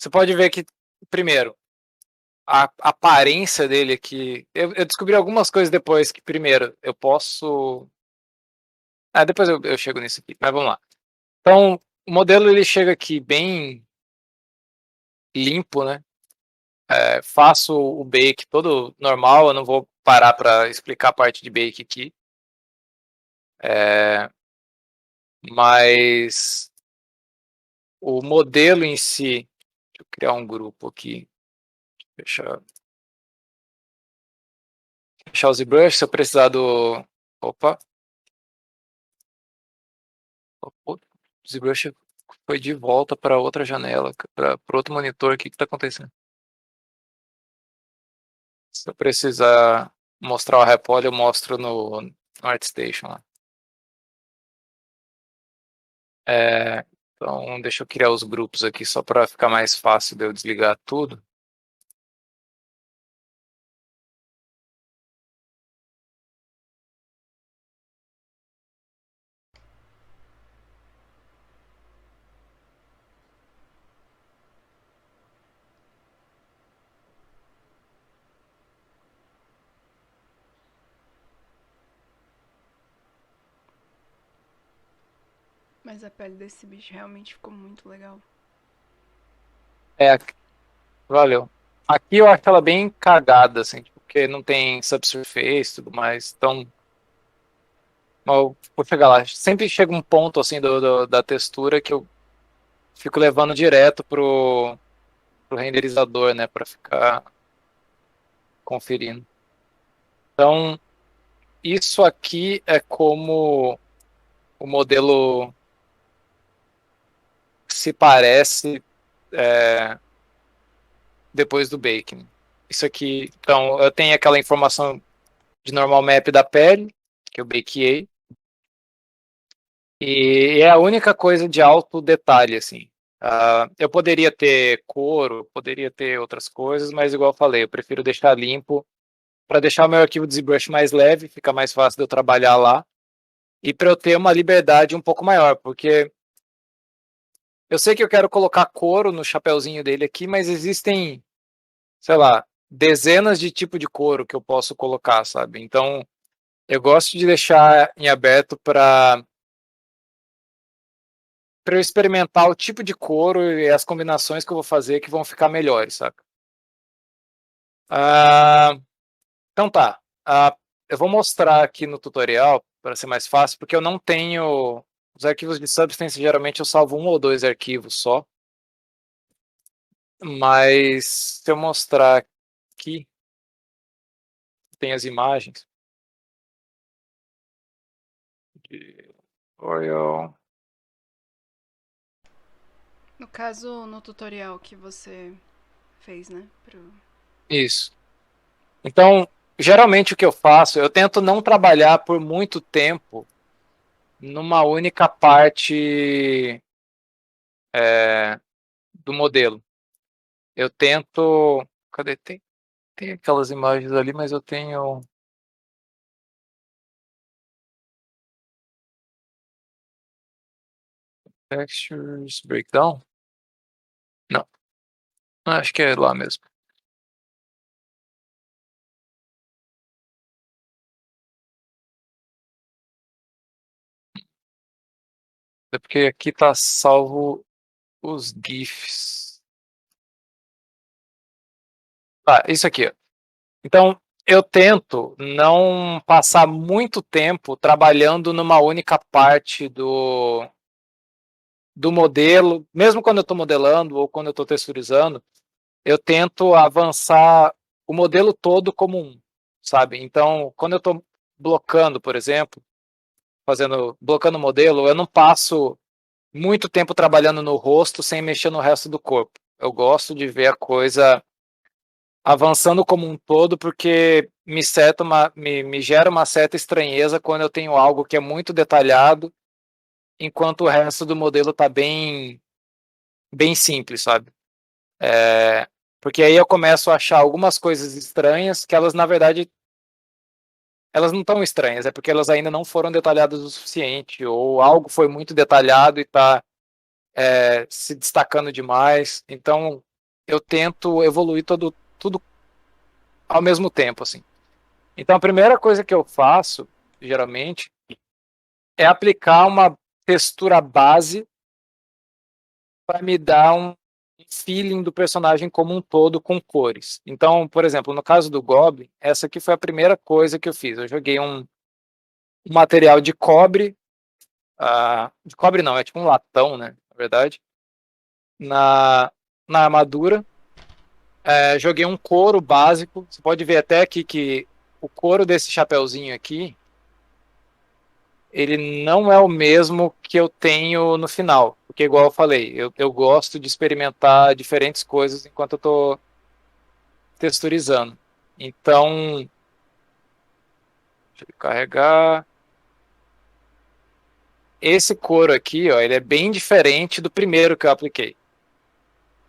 você pode ver que, primeiro, a aparência dele aqui. Eu descobri algumas coisas depois que, primeiro, eu posso. Depois eu chego nisso aqui, mas vamos lá. Então, o modelo ele chega aqui bem limpo, né? Faço o bake todo normal, eu não vou parar para explicar a parte de bake aqui. Mas o modelo em si. Deixa eu criar um grupo aqui. Fechar o ZBrush, se eu precisar do. Opa! O ZBrush foi de volta para outra janela, para outro monitor. O que está acontecendo? Se eu precisar mostrar o repólio, eu mostro no ArtStation lá. Então, deixa eu criar os grupos aqui só para ficar mais fácil de eu desligar tudo. Mas a pele desse bicho realmente ficou muito legal. Valeu. Aqui eu acho ela bem cagada, assim, porque não tem subsurface e tudo mais. Então, eu vou chegar lá. Sempre chega um ponto, assim, da textura que eu fico levando direto pro renderizador, né, para ficar conferindo. Então, isso aqui é como o modelo se parece depois do baking. Isso aqui, então, eu tenho aquela informação de normal map da pele, que eu bakeei, e é a única coisa de alto detalhe, assim. Eu poderia ter couro, poderia ter outras coisas, mas igual eu falei, eu prefiro deixar limpo para deixar o meu arquivo de ZBrush mais leve, fica mais fácil de eu trabalhar lá, e para eu ter uma liberdade um pouco maior, porque eu sei que eu quero colocar couro no chapeuzinho dele aqui, mas existem, sei lá, dezenas de tipos de couro que eu posso colocar, sabe? Então, eu gosto de deixar em aberto para eu experimentar o tipo de couro e as combinações que eu vou fazer que vão ficar melhores, saca? Ah, então tá. Eu vou mostrar aqui no tutorial para ser mais fácil, porque eu não tenho os arquivos de Substance. Geralmente eu salvo um ou dois arquivos só, mas se eu mostrar aqui tem as imagens de Oriol. No caso, no tutorial que você fez, né? Isso. Então, geralmente o que eu faço, eu tento não trabalhar por muito tempo numa única parte do modelo. Eu tento. Cadê? Tem aquelas imagens ali, mas eu tenho. Textures Breakdown? Não, acho que é lá mesmo. É porque aqui tá salvo os GIFs. Isso aqui, ó. Então, eu tento não passar muito tempo trabalhando numa única parte do modelo, mesmo quando eu estou modelando ou quando eu estou texturizando, eu tento avançar o modelo todo como um, sabe? Então, quando eu estou blocando, por exemplo, blocando o modelo, eu não passo muito tempo trabalhando no rosto sem mexer no resto do corpo. Eu gosto de ver a coisa avançando como um todo, porque me gera uma certa estranheza quando eu tenho algo que é muito detalhado, enquanto o resto do modelo está bem simples, sabe? Porque aí eu começo a achar algumas coisas estranhas que elas, na verdade, elas não estão estranhas, é porque elas ainda não foram detalhadas o suficiente, ou algo foi muito detalhado e está se destacando demais. Então, eu tento evoluir tudo ao mesmo tempo, assim. Então, a primeira coisa que eu faço, geralmente, é aplicar uma textura base para me dar um feeling do personagem como um todo com cores. Então, por exemplo, no caso do Goblin, essa aqui foi a primeira coisa que eu fiz. Eu joguei um material de cobre não, é tipo um latão, né, na verdade, na, na armadura. Joguei um couro básico. Você pode ver até aqui que o couro desse chapeuzinho aqui, ele não é o mesmo que eu tenho no final. Porque, igual eu falei, eu gosto de experimentar diferentes coisas enquanto eu estou texturizando. Então, deixa eu carregar. Esse couro aqui, ó, ele é bem diferente do primeiro que eu apliquei.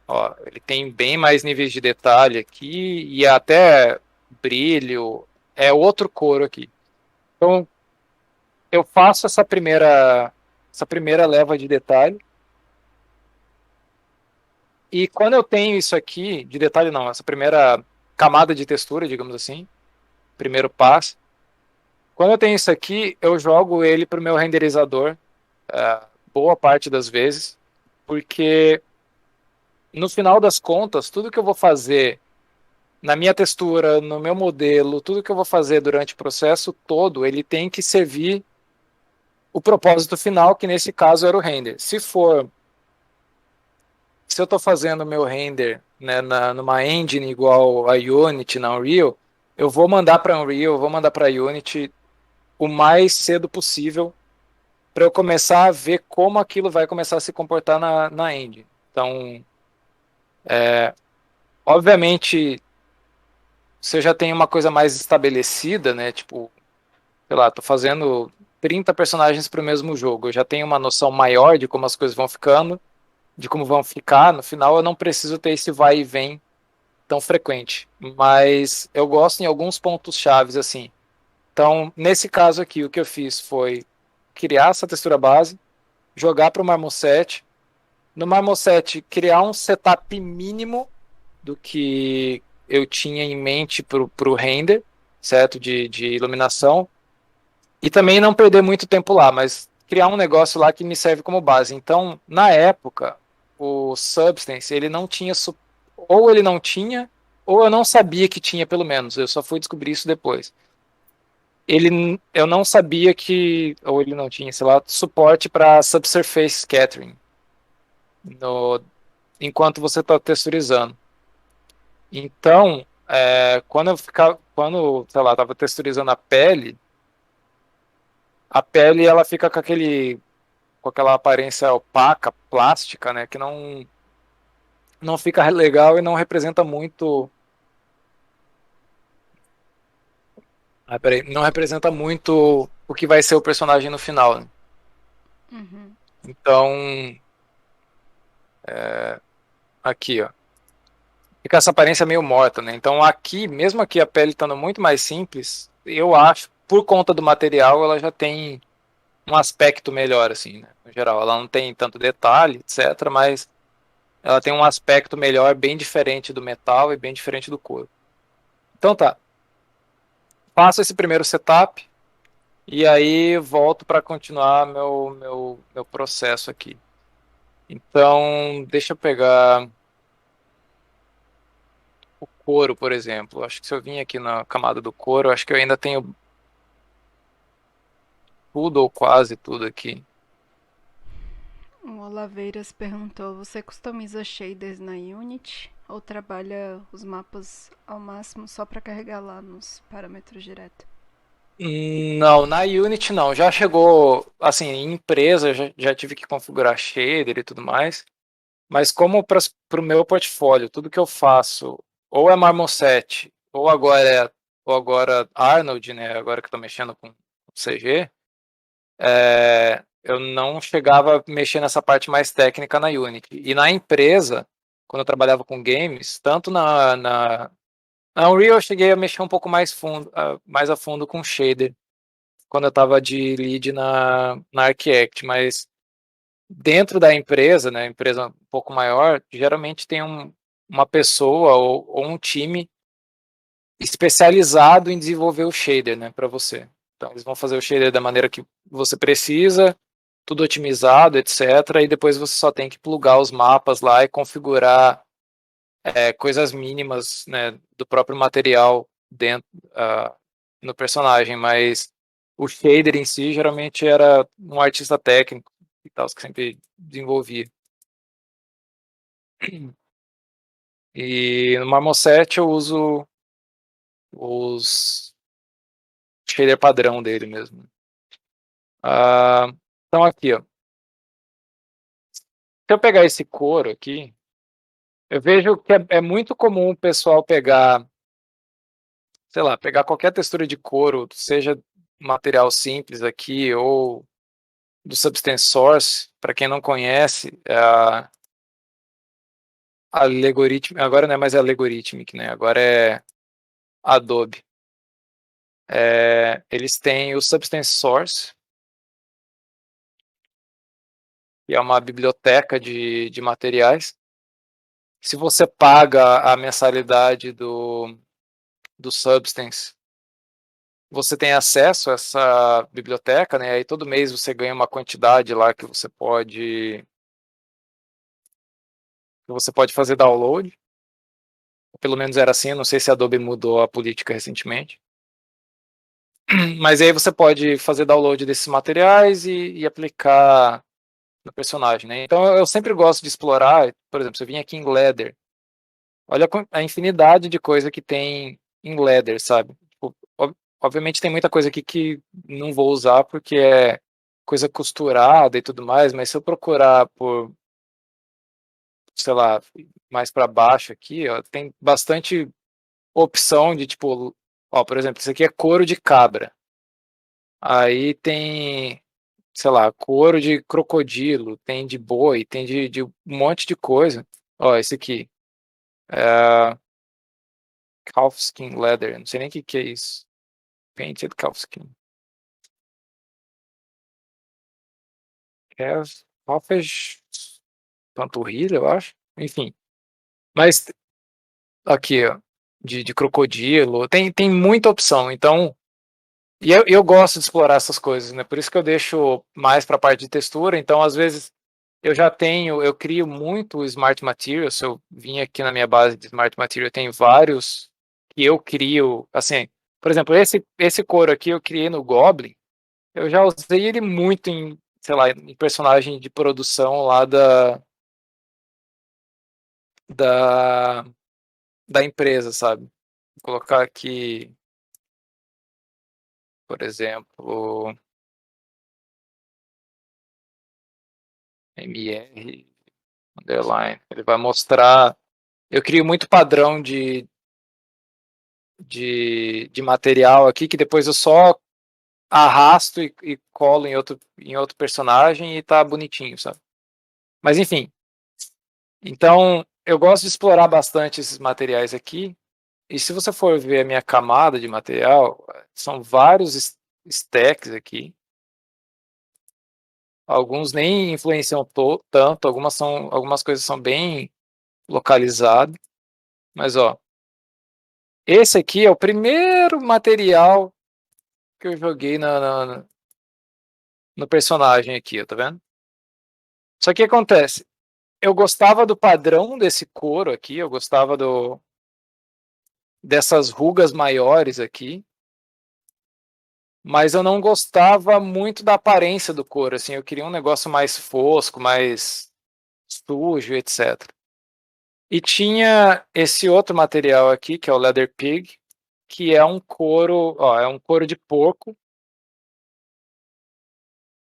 Ó, ele tem bem mais níveis de detalhe aqui e até brilho. É outro couro aqui. Então, eu faço essa primeira leva de detalhe. E quando eu tenho isso aqui, de detalhe não, essa primeira camada de textura, digamos assim, primeiro passo. Quando eu tenho isso aqui, eu jogo ele para o meu renderizador, boa parte das vezes, porque no final das contas, tudo que eu vou fazer na minha textura, no meu modelo, tudo que eu vou fazer durante o processo todo, ele tem que servir o propósito final, que nesse caso era o render. Se eu estou fazendo meu render, né, numa engine igual a Unity, na Unreal, eu vou mandar para Unreal, eu vou mandar para Unity o mais cedo possível para eu começar a ver como aquilo vai começar a se comportar na engine. Então, obviamente, se eu já tenho uma coisa mais estabelecida, né, tipo, sei lá, tô fazendo 30 personagens para o mesmo jogo, eu já tenho uma noção maior de como as coisas vão ficando, de como vão ficar, no final eu não preciso ter esse vai e vem tão frequente, mas eu gosto em alguns pontos chaves assim. Então, nesse caso aqui, o que eu fiz foi criar essa textura base, jogar para o Marmoset, no Marmoset criar um setup mínimo do que eu tinha em mente para o render, certo? De iluminação, e também não perder muito tempo lá, mas criar um negócio lá que me serve como base. Então, na época, o Substance, ele não tinha, ou ele não tinha, ou eu não sabia que tinha, pelo menos. Eu só fui descobrir isso depois. Eu não sabia que, ou ele não tinha, sei lá, suporte para subsurface scattering no, enquanto você está texturizando. Então, quando, sei lá, estava texturizando a pele ela fica com aquela aparência opaca, plástica, né, que não fica legal e não representa muito, peraí, não representa muito o que vai ser o personagem no final, né? Uhum. Então, aqui, ó, fica essa aparência meio morta, né? Então aqui, mesmo aqui a pele estando muito mais simples, eu acho, por conta do material, ela já tem um aspecto melhor, assim, né? No geral, ela não tem tanto detalhe, etc., mas ela tem um aspecto melhor, bem diferente do metal e bem diferente do couro. Então tá, faço esse primeiro setup e aí volto para continuar meu processo aqui. Então, deixa eu pegar o couro, por exemplo. Acho que se eu vim aqui na camada do couro, acho que eu ainda tenho tudo ou quase tudo aqui. O Olaveiras perguntou: você customiza shaders na Unity ou trabalha os mapas ao máximo só para carregar lá nos parâmetros direto? Não, na Unity não. Já chegou, assim, em empresa, já tive que configurar shader e tudo mais. Mas como para o meu portfólio, tudo que eu faço, ou é Marmoset, ou agora Arnold, né? Agora que estou mexendo com CG, eu não chegava a mexer nessa parte mais técnica na Unity. E na empresa, quando eu trabalhava com games, tanto na Unreal eu cheguei a mexer um pouco mais a fundo com shader, quando eu estava de lead na ArcAct, mas dentro da empresa, né, empresa um pouco maior, geralmente tem uma pessoa ou um time especializado em desenvolver o shader, né, para você. Então eles vão fazer o shader da maneira que você precisa, tudo otimizado, etc. E depois você só tem que plugar os mapas lá e configurar coisas mínimas, né, do próprio material dentro no personagem, mas o shader em si geralmente era um artista técnico e tal, que sempre desenvolvia. E no Marmoset eu uso os shader padrão dele mesmo. Então aqui, ó. Se eu pegar esse couro aqui, eu vejo que é muito comum o pessoal pegar, sei lá, pegar qualquer textura de couro, seja material simples aqui ou do Substance Source. Para quem não conhece, a Algorithmic, agora não é mais Algorithmic, né? Agora é Adobe. Eles têm o Substance Source, que é uma biblioteca de materiais. Se você paga a mensalidade do Substance, você tem acesso a essa biblioteca, né? Aí todo mês você ganha uma quantidade lá que você pode fazer download. Pelo menos era assim, não sei se a Adobe mudou a política recentemente. Mas aí você pode fazer download desses materiais e aplicar no personagem, né? Então eu sempre gosto de explorar, por exemplo, se eu vim aqui em Ladder, olha a infinidade de coisa que tem em Ladder, sabe? Tipo, obviamente tem muita coisa aqui que não vou usar porque é coisa costurada e tudo mais, mas se eu procurar por, sei lá, mais para baixo aqui, ó, tem bastante opção de tipo, ó, por exemplo, isso aqui é couro de cabra. Aí tem, sei lá, couro de crocodilo, tem de boi, tem de um monte de coisa. Ó, esse aqui, é calfskin leather, não sei nem o que é isso. Painted calfskin. Calfish panturrilha, eu acho. Enfim, mas aqui, ó, de crocodilo, tem muita opção. Então, e eu gosto de explorar essas coisas, né? Por isso que eu deixo mais para a parte de textura. Então, às vezes, eu crio muito Smart Material. Se eu vim aqui na minha base de Smart Material, tem vários que eu crio, assim, por exemplo, esse couro aqui eu criei no Goblin. Eu já usei ele muito em, sei lá, em personagem de produção lá da, da empresa, sabe? Vou colocar aqui, por exemplo, MR underline. Ele vai mostrar. Eu crio muito padrão de material aqui que depois eu só arrasto e colo em outro personagem e tá bonitinho, sabe? Mas enfim, então eu gosto de explorar bastante esses materiais aqui. E se você for ver a minha camada de material, são vários stacks aqui. Alguns nem influenciam tanto, algumas coisas são bem localizadas. Mas ó, esse aqui é o primeiro material que eu joguei no personagem aqui, tá vendo? Só que acontece, eu gostava do padrão desse couro aqui, eu gostava dessas rugas maiores aqui, mas eu não gostava muito da aparência do couro, assim, eu queria um negócio mais fosco, mais sujo, etc. E tinha esse outro material aqui, que é o Leather Pig, que é um couro, ó, é um couro de porco,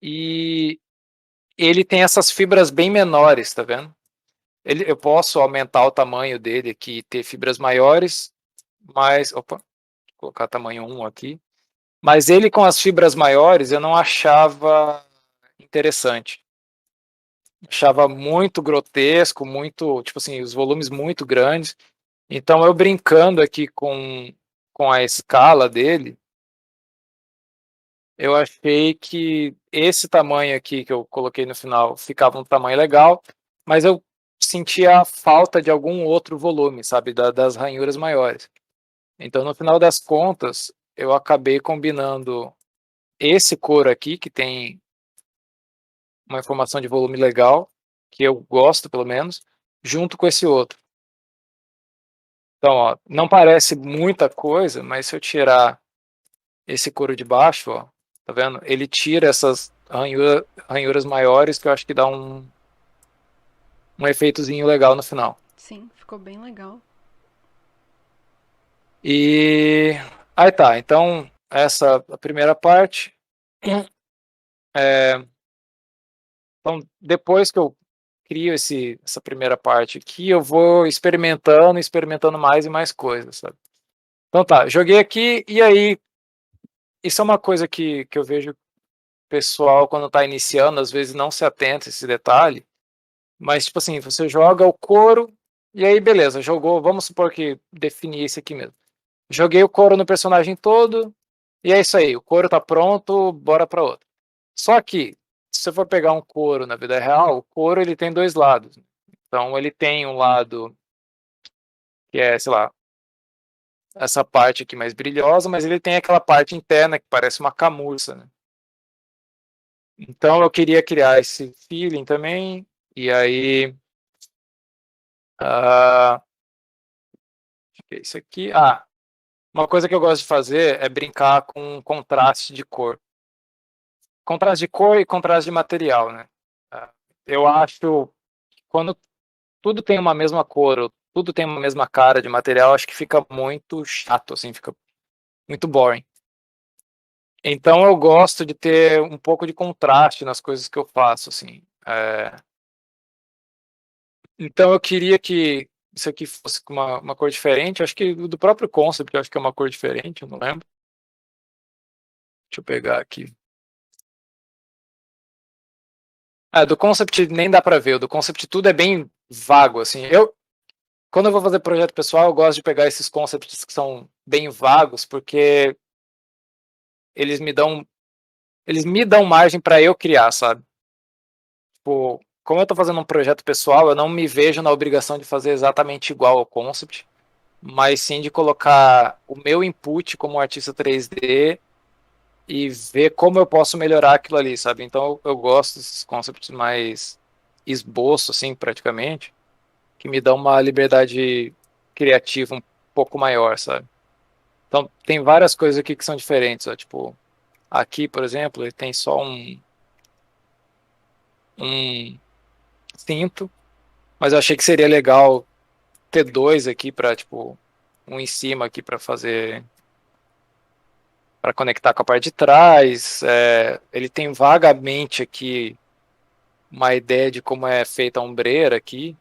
e ele tem essas fibras bem menores, tá vendo? Eu posso aumentar o tamanho dele aqui e ter fibras maiores, mas, opa, vou colocar tamanho 1 aqui. Mas ele com as fibras maiores eu não achava interessante. Achava muito grotesco, muito, tipo assim, os volumes muito grandes. Então eu brincando aqui com a escala dele, eu achei que esse tamanho aqui que eu coloquei no final ficava um tamanho legal, mas eu sentia a falta de algum outro volume, sabe, das ranhuras maiores. Então, no final das contas, eu acabei combinando esse couro aqui, que tem uma informação de volume legal, que eu gosto pelo menos, junto com esse outro. Então, ó, não parece muita coisa, mas se eu tirar esse couro de baixo, ó, tá vendo? Ele tira essas ranhuras maiores, que eu acho que dá um efeitozinho legal no final. Sim, ficou bem legal. E aí tá, então essa a primeira parte. É, então, depois que eu crio essa primeira parte aqui, eu vou experimentando mais e mais coisas, sabe? Então tá, joguei aqui e aí, isso é uma coisa que eu vejo o pessoal quando tá iniciando, às vezes não se atenta a esse detalhe, mas tipo assim, você joga o couro e aí beleza, jogou, vamos supor que defini esse aqui mesmo. Joguei o couro no personagem todo e é isso aí, o couro tá pronto, bora pra outro. Só que, se você for pegar um couro na vida real, o couro ele tem dois lados. Então ele tem um lado que é, sei lá, essa parte aqui mais brilhosa, mas ele tem aquela parte interna que parece uma camurça, né? Então eu queria criar esse feeling também, e aí ah, acho que é isso aqui. Ah, uma coisa que eu gosto de fazer é brincar com contraste de cor. Contraste de cor e contraste de material, né? Ah, eu acho que quando tudo tem uma mesma cor, ou tudo tem uma mesma cara de material, acho que fica muito chato, assim, fica muito boring. Então eu gosto de ter um pouco de contraste nas coisas que eu faço, assim. Então eu queria que isso aqui fosse com uma cor diferente. Acho que do próprio concept, eu acho que é uma cor diferente, eu não lembro. Deixa eu pegar aqui. Ah, do concept nem dá pra ver. O do concept tudo é bem vago, assim. Quando eu vou fazer projeto pessoal, eu gosto de pegar esses concepts que são bem vagos, porque eles me dão, eles me dão margem para eu criar, sabe? Tipo, como eu tô fazendo um projeto pessoal, eu não me vejo na obrigação de fazer exatamente igual ao concept, mas sim de colocar o meu input como artista 3D e ver como eu posso melhorar aquilo ali, sabe? Então eu gosto desses concepts mais esboço, assim, praticamente, que me dão uma liberdade criativa um pouco maior, sabe? Então tem várias coisas aqui que são diferentes, ó, tipo, aqui, por exemplo, ele tem só um cinto, mas eu achei que seria legal ter dois aqui para tipo um em cima aqui para fazer para conectar com a parte de trás. Ele tem vagamente aqui uma ideia de como é feita a ombreira aqui.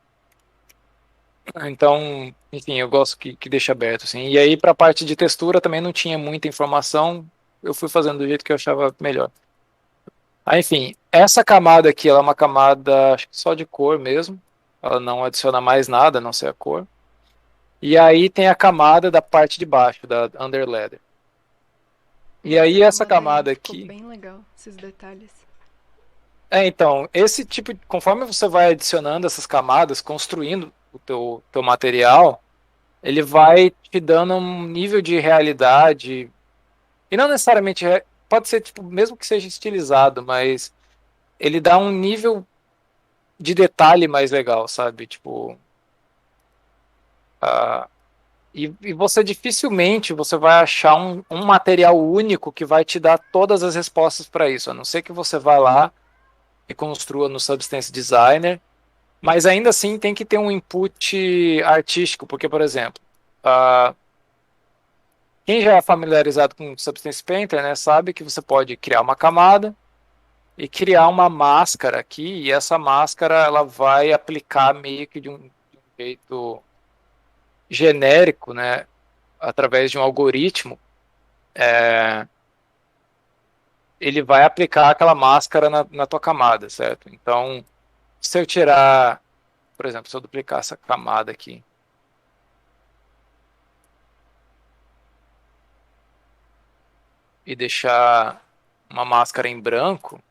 Então, enfim, eu gosto que deixa aberto assim. E aí para a parte de textura também não tinha muita informação. Eu fui fazendo do jeito que eu achava melhor. Ah, enfim, essa camada aqui, ela é uma camada acho que só de cor mesmo. Ela não adiciona mais nada, a não ser a cor. E aí tem a camada da parte de baixo, da underleather. E Essa aí essa camada aí camada ficou aqui. bem legal, esses detalhes. Então, esse tipo, conforme você vai adicionando essas camadas, construindo o teu material, ele vai te dando um nível de realidade. E não necessariamente, pode ser, tipo, mesmo que seja estilizado, mas ele dá um nível de detalhe mais legal, sabe? Tipo, ah, e você dificilmente você vai achar um material único que vai te dar todas as respostas para isso, a não ser que você vá lá e construa no Substance Designer, mas ainda assim tem que ter um input artístico, porque, por exemplo, uh, quem já é familiarizado com Substance Painter, né, sabe que você pode criar uma camada e criar uma máscara aqui, e essa máscara ela vai aplicar meio que de um jeito genérico, né, através de um algoritmo, é, ele vai aplicar aquela máscara na tua camada, certo? Então, se eu tirar, por exemplo, se eu duplicar essa camada aqui e deixar uma máscara em branco,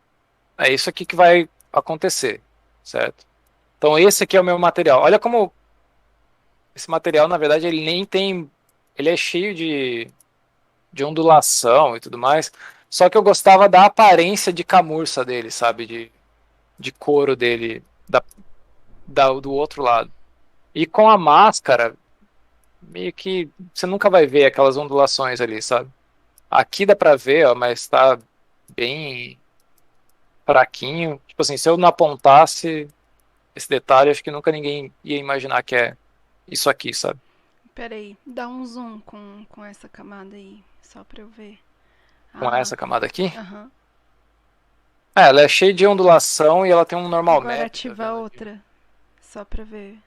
é isso aqui que vai acontecer, certo? Então esse aqui é o meu material. Olha como esse material, na verdade, ele nem tem. Ele é cheio de ondulação e tudo mais. Só que eu gostava da aparência de camurça dele, sabe? De couro dele, do outro lado. E com a máscara, meio que você nunca vai ver aquelas ondulações ali, sabe? Aqui dá pra ver, ó, mas tá bem fraquinho. Tipo assim, se eu não apontasse esse detalhe, acho que nunca ninguém ia imaginar que é isso aqui, sabe? Peraí, dá um zoom com essa camada aí, só pra eu ver. Com Ah, essa camada aqui. aham. É, ela é cheia de ondulação e ela tem um normal Agora map, tá ativa a vendo? outra, só pra ver.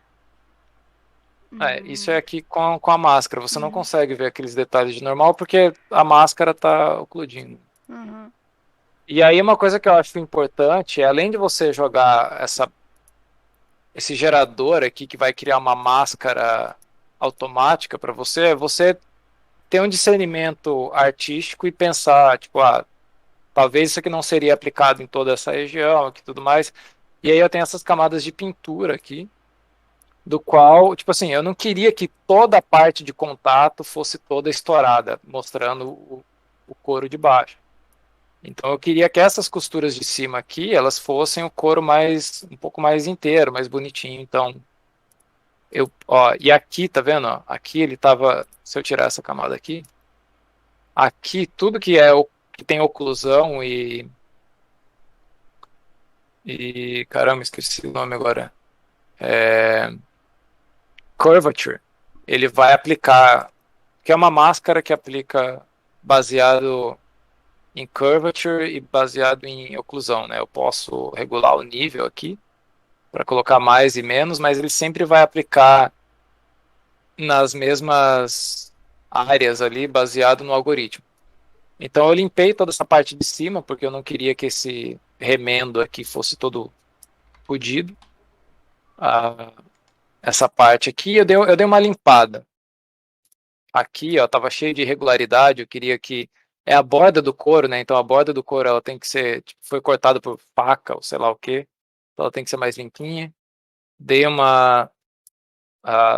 É, isso é Hum, aqui com a máscara. Você não uhum, consegue ver aqueles detalhes de normal porque a máscara tá ocluindo. uhum. E aí uma coisa que eu acho importante é, além de você jogar esse gerador aqui que vai criar uma máscara automática para você, você ter um discernimento artístico e pensar, tipo, talvez isso aqui não seria aplicado em toda essa região, aqui e tudo mais. E aí eu tenho essas camadas de pintura aqui, do qual, tipo assim, eu não queria que toda a parte de contato fosse toda estourada, mostrando o couro de baixo. Então eu queria que essas costuras de cima aqui, elas fossem o couro mais, um pouco mais inteiro, mais bonitinho. Então, e aqui, tá vendo? Ó? Aqui ele tava, se eu tirar essa camada aqui, aqui tudo que que tem oclusão caramba, esqueci o nome agora. É, curvature. Ele vai aplicar, que é uma máscara que aplica baseado em curvature e baseado em oclusão, né? Eu posso regular o nível aqui para colocar mais e menos, mas ele sempre vai aplicar nas mesmas áreas ali, baseado no algoritmo. Então eu limpei toda essa parte de cima, porque eu não queria que esse remendo aqui fosse todo fodido. Ah, essa parte aqui eu dei uma limpada. Aqui, ó, tava cheio de irregularidade, eu queria que é a borda do couro, né? Então a borda do couro ela tem que ser, tipo, foi cortada por faca ou sei lá o quê. Então ela tem que ser mais limpinha. Dei uma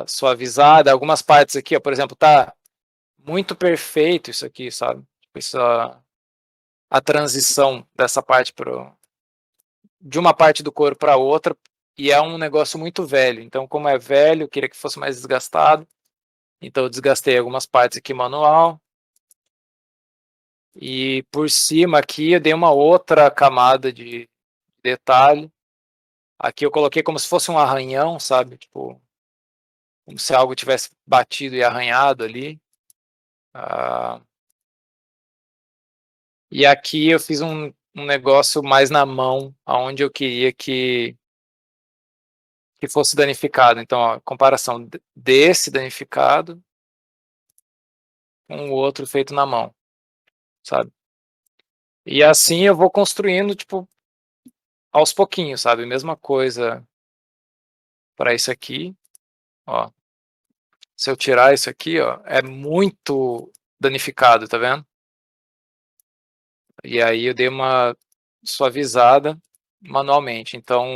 suavizada, algumas partes aqui, ó, por exemplo, tá muito perfeito isso aqui, sabe? Tipo, a transição dessa parte de uma parte do couro para outra, e é um negócio muito velho. Então, como é velho, eu queria que fosse mais desgastado. Então, eu desgastei algumas partes aqui manual. E por cima aqui eu dei uma outra camada de detalhe. Aqui eu coloquei como se fosse um arranhão, sabe? Tipo, como se algo tivesse batido e arranhado ali. Ah, e aqui eu fiz um negócio mais na mão, aonde eu queria que fosse danificado. Então, ó, comparação desse danificado com o outro feito na mão, sabe? E assim eu vou construindo, tipo, aos pouquinhos, sabe? Mesma coisa para isso aqui, ó. Se eu tirar isso aqui, ó, é muito danificado, tá vendo? E aí eu dei uma suavizada manualmente. Então,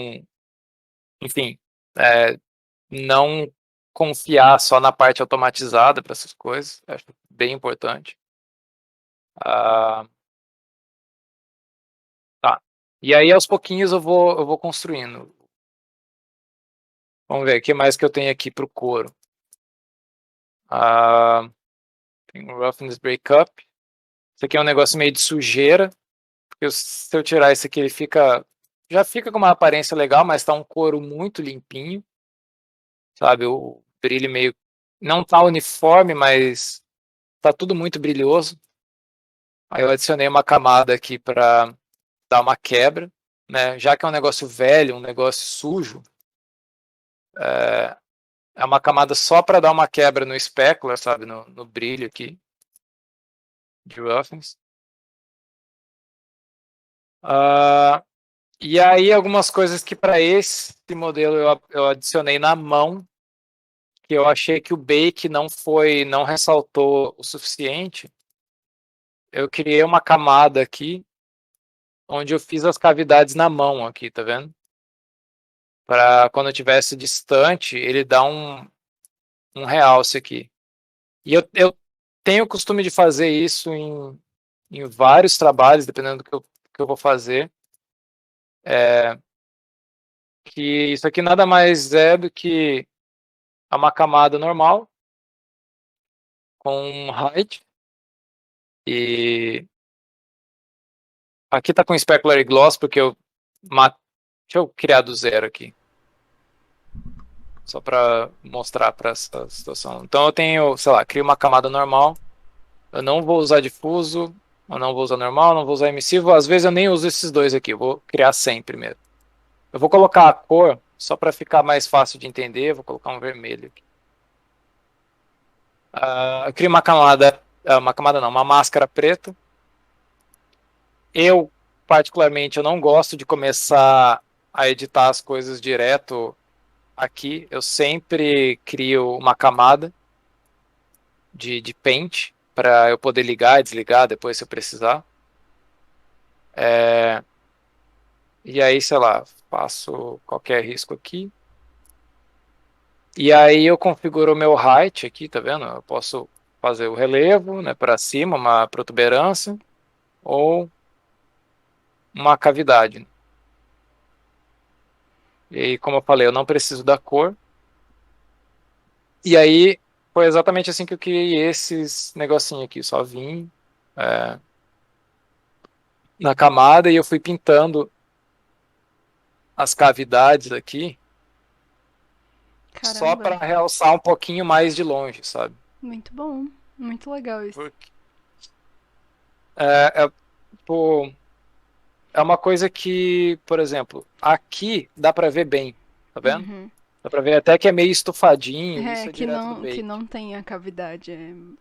enfim, é, não confiar só na parte automatizada para essas coisas, acho bem importante. Ah, tá. E aí aos pouquinhos eu vou construindo. Vamos ver o que mais que eu tenho aqui para o couro. Ah, tem o Roughness Breakup. Isso aqui é um negócio meio de sujeira. Porque se eu tirar isso aqui, ele já fica com uma aparência legal, mas tá um couro muito limpinho, sabe? O brilho meio não tá uniforme, mas tá tudo muito brilhoso. Aí eu adicionei uma camada aqui para dar uma quebra, né? Já que é um negócio velho, um negócio sujo, é uma camada só para dar uma quebra no specular, sabe? No brilho aqui de roughness. Ah, e aí algumas coisas que para esse modelo eu adicionei na mão, que eu achei que o bake não ressaltou o suficiente. Eu criei uma camada aqui onde eu fiz as cavidades na mão aqui, tá vendo? para quando eu estivesse distante, ele dá um realce aqui. E eu tenho o costume de fazer isso em vários trabalhos, dependendo do que eu vou fazer. Que isso aqui nada mais é do que uma camada normal com height. E aqui tá com specular e gloss porque deixa eu criar do zero aqui, só para mostrar para essa situação. Então eu tenho, sei lá, crio uma camada normal. Eu não vou usar difuso, eu não vou usar normal, não vou usar emissivo. Às vezes eu nem uso esses dois aqui. Eu vou criar 100 primeiro. Eu vou colocar a cor só para ficar mais fácil de entender. Eu vou colocar um vermelho aqui. Eu crio uma camada não, uma máscara preta. Eu, particularmente, eu não gosto de começar a editar as coisas direto aqui. Eu sempre crio uma camada de paint para eu poder ligar e desligar depois se eu precisar. E aí, sei lá, faço qualquer risco aqui. E aí eu configuro o meu height aqui, tá vendo? Eu posso fazer o relevo, né, para cima, uma protuberância ou uma cavidade. E aí, como eu falei, eu não preciso da cor. E aí foi exatamente assim que eu criei esses negocinho aqui. Só vim na camada e eu fui pintando as cavidades aqui só Caramba, para realçar um pouquinho mais de longe, sabe? muito bom. Muito legal isso. Porque é, é, tipo, é uma coisa que, por exemplo, aqui dá para ver bem, tá vendo? Uhum. Dá para ver até que é meio estufadinho, É, isso é direto do que bait. não tem a cavidade,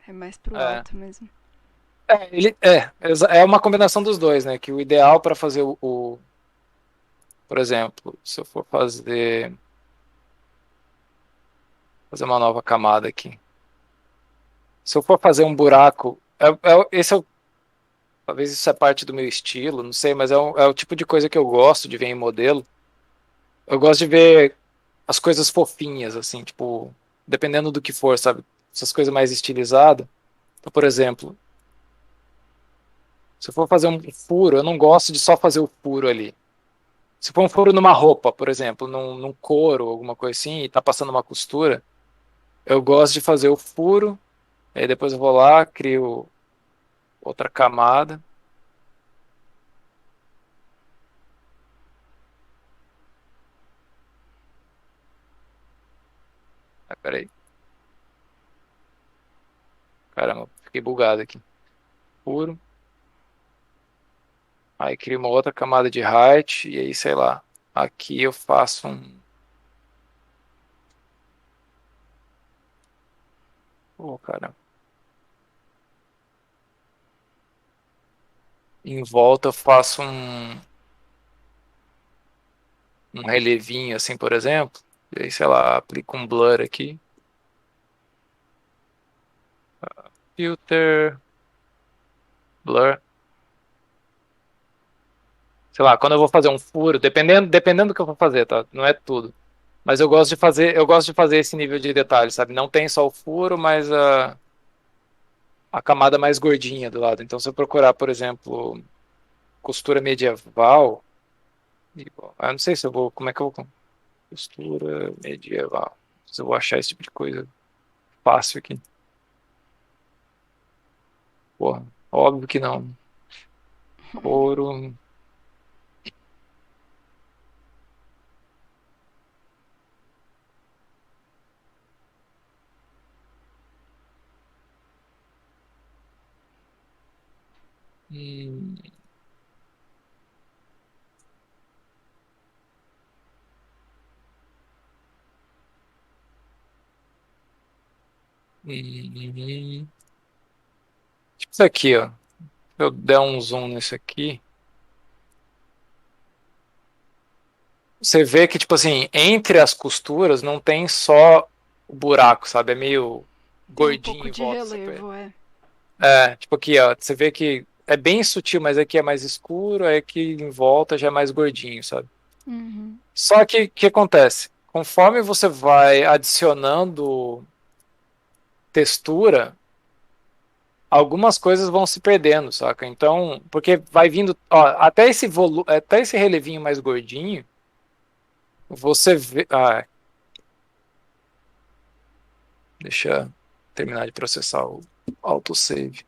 é mais pro É, alto mesmo. é uma combinação dos dois, né? Que o ideal para fazer por exemplo, se eu for fazer uma nova camada aqui. Se eu for fazer um buraco, talvez isso é parte do meu estilo, não sei, mas é o tipo de coisa que eu gosto de ver em modelo. Eu gosto de ver as coisas fofinhas, assim, tipo, dependendo do que for, sabe? Essas coisas mais estilizadas. Então, por exemplo, se eu for fazer um furo, eu não gosto de só fazer o furo ali. Se for um furo numa roupa, por exemplo, num couro, alguma coisa assim, e tá passando uma costura, eu gosto de fazer o furo, aí depois eu vou lá, crio outra camada. Ah, peraí. Caramba, fiquei bugado aqui. Furo. Aí crio uma outra camada de height, e aí, sei lá. Aqui eu faço um. Pô, cara. Em volta eu faço um relevinho, assim, por exemplo. E aí, sei lá, aplico um blur aqui. Filter, blur. Sei lá, quando eu vou fazer um furo, dependendo do que eu vou fazer, tá? Não é tudo. Mas eu gosto de fazer esse nível de detalhe, sabe? Não tem só o furo, mas a camada mais gordinha do lado. Então, se eu procurar, por exemplo, costura medieval, eu não sei se eu vou, como é que eu vou, costura medieval. Se eu vou achar esse tipo de coisa fácil aqui. Porra, óbvio que não. Couro. Hum, hum. Tipo isso aqui, ó. Se eu der um zoom nesse aqui, você vê que, tipo assim, entre as costuras não tem só o buraco, sabe? É meio Tem um gordinho pouco em de volta. relevo, é. Tipo aqui, ó. Você vê que é bem sutil, mas aqui é mais escuro, aí aqui em volta já é mais gordinho, sabe? Uhum. Só que o que acontece? Conforme você vai adicionando textura, algumas coisas vão se perdendo, saca? Então, porque vai vindo, ó, até esse relevinho mais gordinho, você vê, deixa eu terminar de processar o autosave.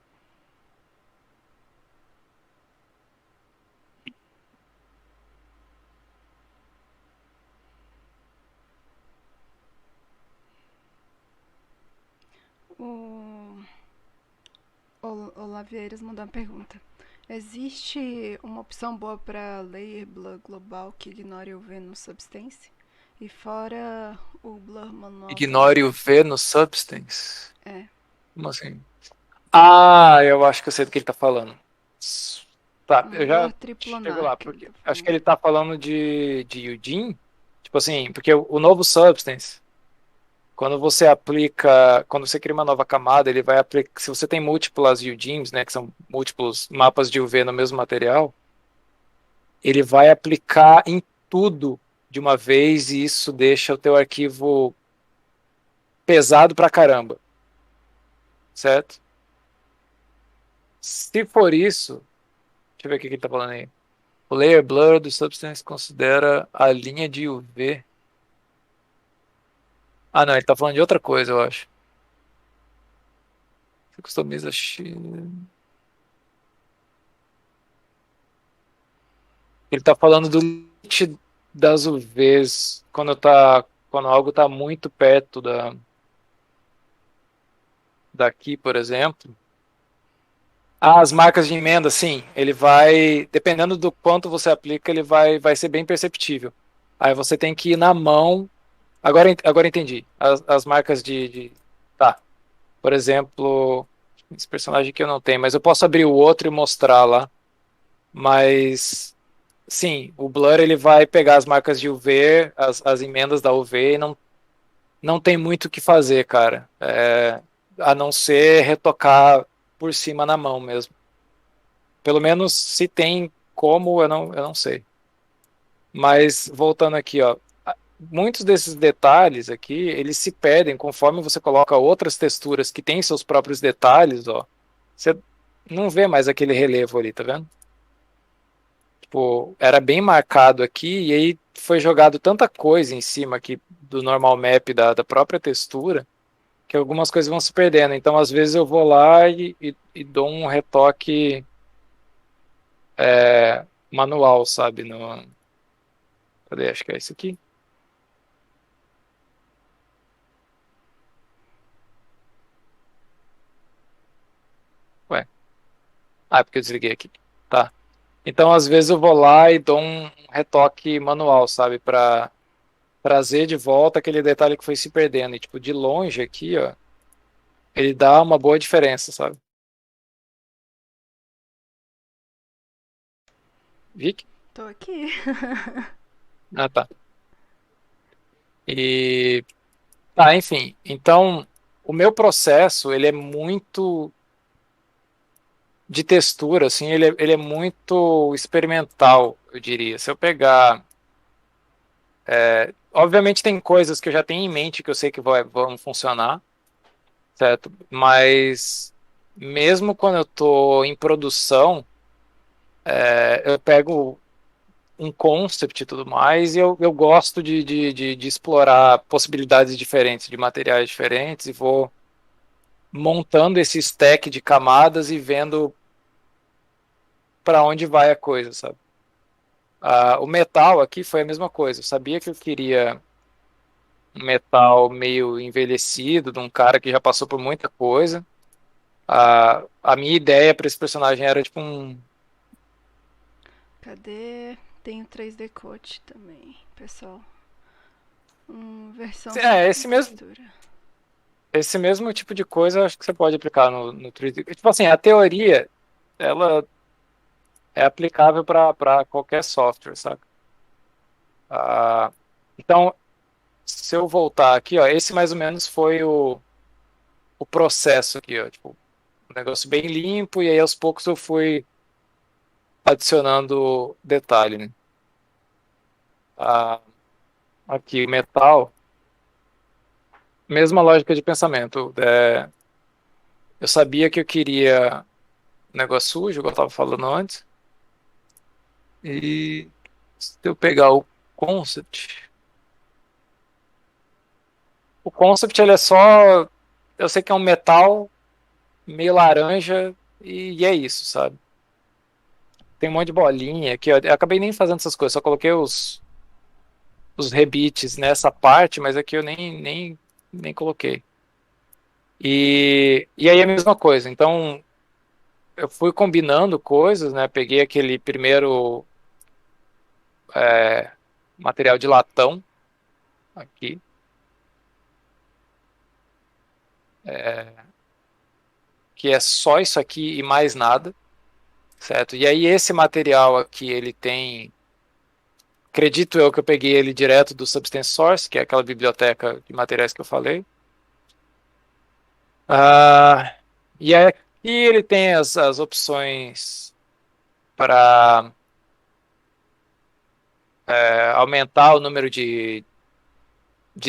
O, o Lavieiras mandou uma pergunta. Existe uma opção boa para layer blur global que ignore o V no Substance? E fora o blur manual Ignore também. o V no Substance. É. Como assim? Ah, eu acho que eu sei do que ele tá falando. Tá, Um eu já blur chego lá, triplanar que ele porque tá acho que falando. ele tá falando de Eugene. Tipo assim, porque o novo Substance, quando você cria uma nova camada, ele vai aplicar, se você tem múltiplas Eugenes, né, que são múltiplos mapas de UV no mesmo material, ele vai aplicar em tudo de uma vez e isso deixa o teu arquivo pesado pra caramba, certo? Se for isso, deixa eu ver o que ele tá falando aí. O layer blur do Substance considera a linha de UV. Ah, não, ele tá falando de outra coisa, eu acho. Você customiza Ele tá falando do limite das UVs quando algo tá muito perto daqui, por exemplo. Ah, as marcas de emenda, sim, ele vai, dependendo do quanto você aplica, vai ser bem perceptível. Aí você tem que ir na mão. Agora entendi. As marcas Tá. Por exemplo, esse personagem aqui eu não tenho, mas eu posso abrir o outro e mostrar lá. Mas sim, o Blur ele vai pegar as marcas de UV, as emendas da UV e não tem muito o que fazer, cara. A não ser retocar por cima na mão mesmo. Pelo menos se tem como, eu não sei. Mas voltando aqui, ó, muitos desses detalhes aqui, eles se perdem conforme você coloca outras texturas que têm seus próprios detalhes, ó. Você não vê mais aquele relevo ali, tá vendo? Tipo, era bem marcado aqui e aí foi jogado tanta coisa em cima aqui do normal map da própria textura que algumas coisas vão se perdendo. Então, às vezes eu vou lá e dou um retoque manual, sabe? Cadê? Acho que é isso aqui. Ué. Ah, é porque eu desliguei aqui. Tá. Então, às vezes eu vou lá e dou um retoque manual, sabe? Para trazer de volta aquele detalhe que foi se perdendo. E, tipo, de longe aqui, ó, ele dá uma boa diferença, sabe? Vic? Tô aqui. Ah, tá. E, enfim. Então, o meu processo, ele é muito de textura, assim, ele é muito experimental, eu diria. Se eu pegar. Obviamente, tem coisas que eu já tenho em mente que eu sei que vão funcionar, certo? Mas, mesmo quando eu estou em produção, eu pego um concept e tudo mais, e eu gosto de explorar possibilidades diferentes, de materiais diferentes, e vou montando esse stack de camadas e vendo para onde vai a coisa, sabe? O metal aqui foi a mesma coisa. Eu sabia que eu queria um metal meio envelhecido, de um cara que já passou por muita coisa. A minha ideia para esse personagem era tipo um. Cadê? Tem o 3D Coat também, pessoal. Versão É, sem textura. esse mesmo tipo de coisa eu acho que você pode aplicar no 3D. Tipo assim, a teoria, ela é aplicável para qualquer software, sabe? Ah, então, se eu voltar aqui, ó, esse mais ou menos foi o processo aqui, ó, tipo, um negócio bem limpo, e aí aos poucos eu fui adicionando detalhe, né? Ah, aqui, metal, mesma lógica de pensamento. Eu sabia que eu queria um negócio sujo, igual eu estava falando antes, e se eu pegar o concept ele é só, eu sei que é um metal meio laranja e é isso, sabe? Tem um monte de bolinha aqui, ó. Eu acabei nem fazendo essas coisas, só coloquei os rebites nessa parte, mas aqui eu nem coloquei. E aí é a mesma coisa. Então, eu fui combinando coisas, né? Peguei aquele primeiro é, material de latão aqui, que é só isso aqui e mais nada, certo? E aí esse material aqui, ele tem, acredito eu que eu peguei ele direto do Substance Source, que é aquela biblioteca de materiais que eu falei. Ah, e aqui ele tem as opções para aumentar o número de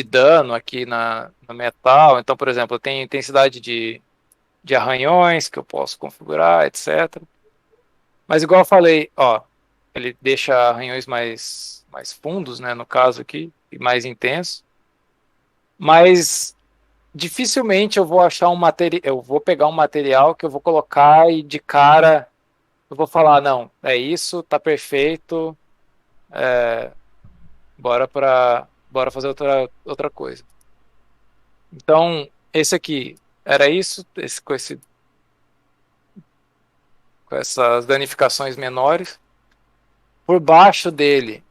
dano aqui no metal. Então, por exemplo, tem intensidade de arranhões que eu posso configurar, etc. Mas igual eu falei, ó, ele deixa arranhões mais fundos, né, no caso aqui, e mais intensos. Mas dificilmente eu vou achar um material, eu vou pegar um material que eu vou colocar e de cara eu vou falar, não, é isso, tá perfeito, bora fazer outra coisa. Então, esse aqui era isso, com essas danificações menores. Por baixo dele,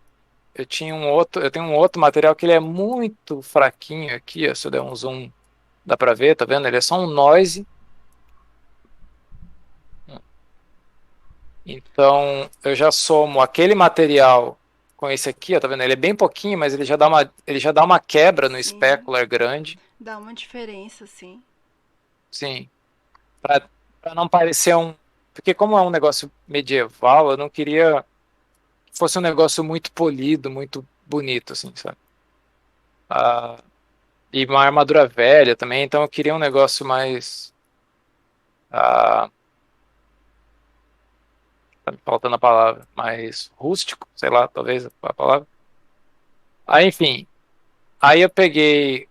eu tenho um outro material que ele é muito fraquinho aqui, ó, se eu der um zoom, dá pra ver, tá vendo? Ele é só um noise. Então, eu já somo aquele material com esse aqui, ó, tá vendo? Ele é bem pouquinho, mas ele já dá uma quebra no Sim, specular grande. dá uma diferença, sim. Sim, para não parecer um, porque como é um negócio medieval, eu não queria que fosse um negócio muito polido, muito bonito, assim, sabe? Ah, e uma armadura velha também, então eu queria um negócio mais, ah, tá me faltando a palavra, mais rústico, sei lá, talvez a palavra. Aí, enfim, aí eu peguei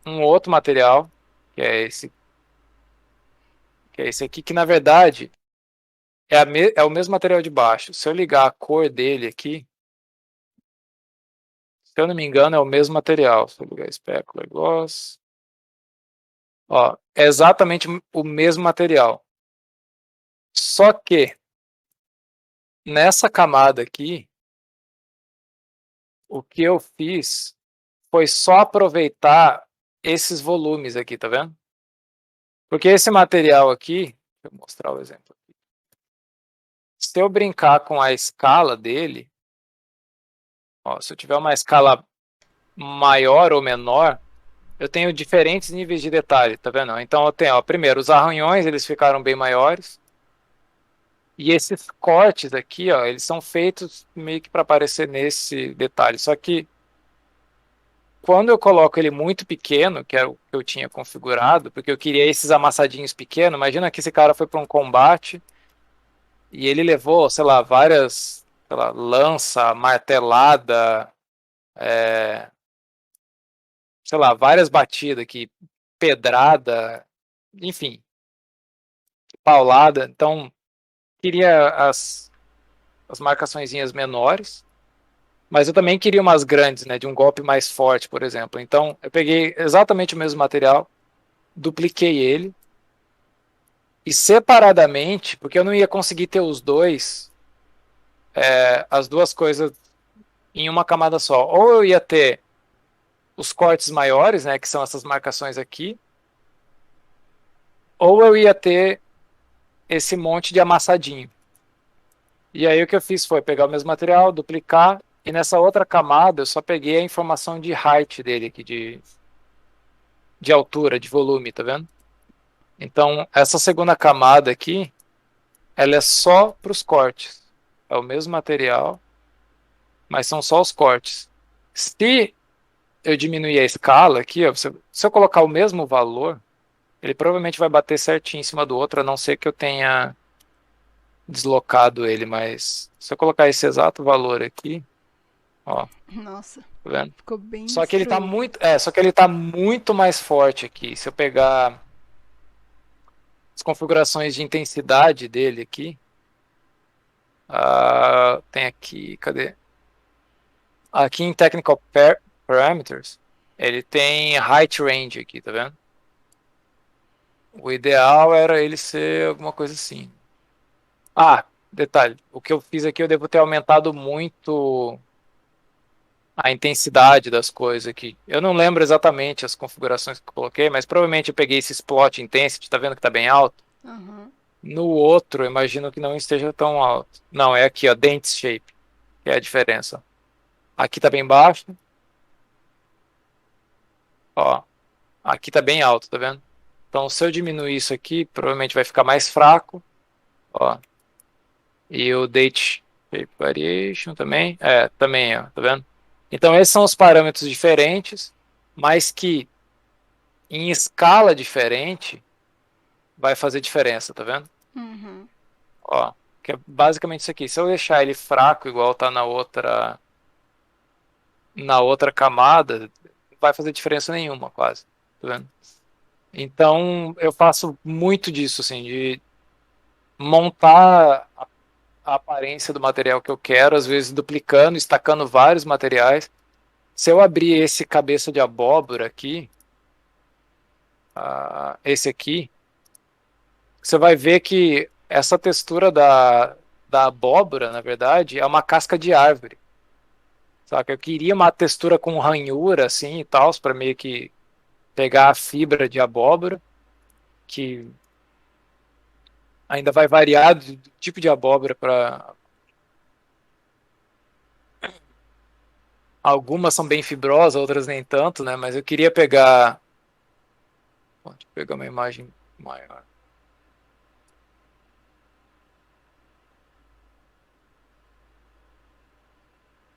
um outro material, que é esse aqui, que na verdade é o mesmo material de baixo. Se eu ligar a cor dele aqui, se eu não me engano, é o mesmo material. Se eu ligar Specular Gloss, ó, é exatamente o mesmo material. Só que nessa camada aqui, o que eu fiz foi só aproveitar esses volumes aqui, tá vendo? Porque esse material aqui, deixa eu mostrar o exemplo. Se eu brincar com a escala dele, ó, se eu tiver uma escala maior ou menor, eu tenho diferentes níveis de detalhe, tá vendo? Então eu tenho, ó, primeiro, os arranhões, eles ficaram bem maiores. E esses cortes aqui, ó, eles são feitos meio que para aparecer nesse detalhe. Só que quando eu coloco ele muito pequeno, que é o que eu tinha configurado, porque eu queria esses amassadinhos pequenos, imagina que esse cara foi para um combate e ele levou, sei lá, várias, sei lá, lança, martelada, é, sei lá, várias batidas aqui, pedrada, enfim, paulada. Então, queria as marcaçõezinhas menores, mas eu também queria umas grandes, né, de um golpe mais forte, por exemplo. Então, eu peguei exatamente o mesmo material, dupliquei ele, e separadamente, porque eu não ia conseguir ter os dois, as duas coisas em uma camada só. Ou eu ia ter os cortes maiores, né, que são essas marcações aqui, ou eu ia ter esse monte de amassadinho. E aí o que eu fiz foi pegar o mesmo material, duplicar, e nessa outra camada eu só peguei a informação de height dele aqui, de altura, de volume, tá vendo? Então, essa segunda camada aqui, ela é só para os cortes. É o mesmo material, mas são só os cortes. Se eu diminuir a escala aqui, ó, se eu colocar o mesmo valor, ele provavelmente vai bater certinho em cima do outro, a não ser que eu tenha deslocado ele, mas se eu colocar esse exato valor aqui, ó, tá Nossa, vendo? ficou bem Só que ele tá destruído. muito, só que ele tá muito mais forte aqui. Se eu pegar as configurações de intensidade dele aqui, tem aqui, cadê? Aqui em Technical Parameters, ele tem Height Range aqui, tá vendo? O ideal era ele ser alguma coisa assim. Detalhe, o que eu fiz aqui eu devo ter aumentado muito a intensidade das coisas aqui. Eu não lembro exatamente as configurações que eu coloquei, mas provavelmente eu peguei esse Spot Intensity, tá vendo que tá bem alto? Aham. No outro, eu imagino que não esteja tão alto. Não, é aqui, ó, Dent Shape, que é a diferença. Aqui tá bem baixo, ó. Aqui tá bem alto, tá vendo? Então, se eu diminuir isso aqui, provavelmente vai ficar mais fraco, ó. E o Date Shape Variation também, também, ó, tá vendo? Então, esses são os parâmetros diferentes, mas que em escala diferente vai fazer diferença, tá vendo? Uhum. Ó, que é basicamente isso aqui. Se eu deixar ele fraco igual tá na outra camada, não vai fazer diferença nenhuma, quase. Tá vendo? Então, eu faço muito disso, assim, de montar a aparência do material que eu quero, às vezes duplicando, estacando vários materiais. Se eu abrir esse cabeça de abóbora aqui, esse aqui, você vai ver que essa textura da abóbora, na verdade, é uma casca de árvore. Sabe? Eu queria uma textura com ranhura, assim, e tal, para meio que pegar a fibra de abóbora, que ainda vai variar do tipo de abóbora para. Algumas são bem fibrosas, outras nem tanto, né? Mas eu queria pegar. Deixa eu pegar uma imagem maior.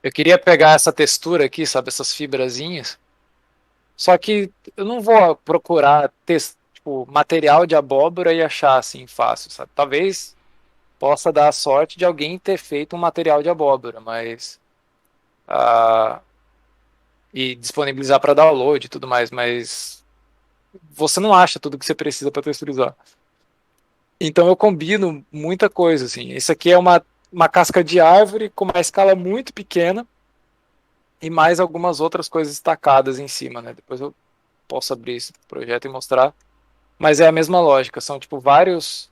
Eu queria pegar essa textura aqui, sabe? Essas fibrazinhas. Só que eu não vou procurar tipo, material de abóbora e achar assim fácil, sabe? Talvez possa dar a sorte de alguém ter feito um material de abóbora, mas. ah, e disponibilizar para download e tudo mais, mas você não acha tudo que você precisa para texturizar. Então eu combino muita coisa, assim. Isso aqui é uma casca de árvore com uma escala muito pequena e mais algumas outras coisas destacadas em cima, né? Depois eu posso abrir esse projeto e mostrar. Mas é a mesma lógica, são tipo vários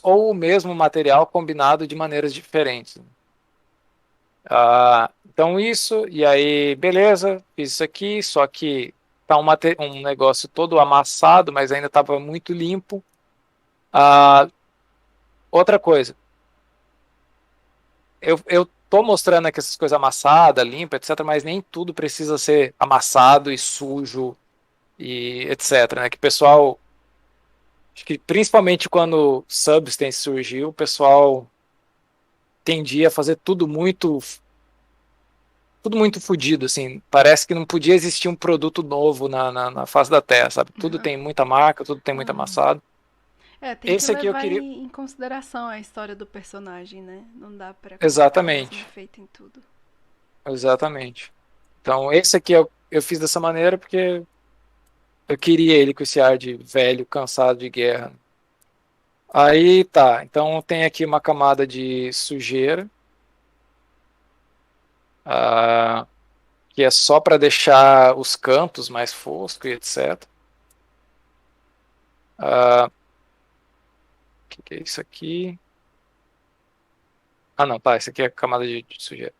ou o mesmo material combinado de maneiras diferentes. Então isso, e aí beleza, fiz isso aqui, só que tá um negócio todo amassado, mas ainda estava muito limpo. Ah, outra coisa, eu tô mostrando aqui essas coisas amassadas, limpa, etc., mas nem tudo precisa ser amassado e sujo e etc., né? Que o pessoal, acho que principalmente quando o Substance surgiu, o pessoal tendia a fazer tudo muito fodido, assim. Parece que não podia existir um produto novo na face da Terra, sabe? Tudo tem muita marca, tudo tem muito amassado. É, tem que Esse aqui eu levar queria. em consideração a história do personagem, né? Não dá pra colocar o mesmo Exatamente. efeito em tudo. Exatamente. Então, esse aqui eu fiz dessa maneira porque eu queria ele com esse ar de velho, cansado de guerra. Aí tá. Então, tem aqui uma camada de sujeira, ah, que é só para deixar os cantos mais foscos e etc. O que é isso aqui? Não, tá. Isso aqui é a camada de sujeira.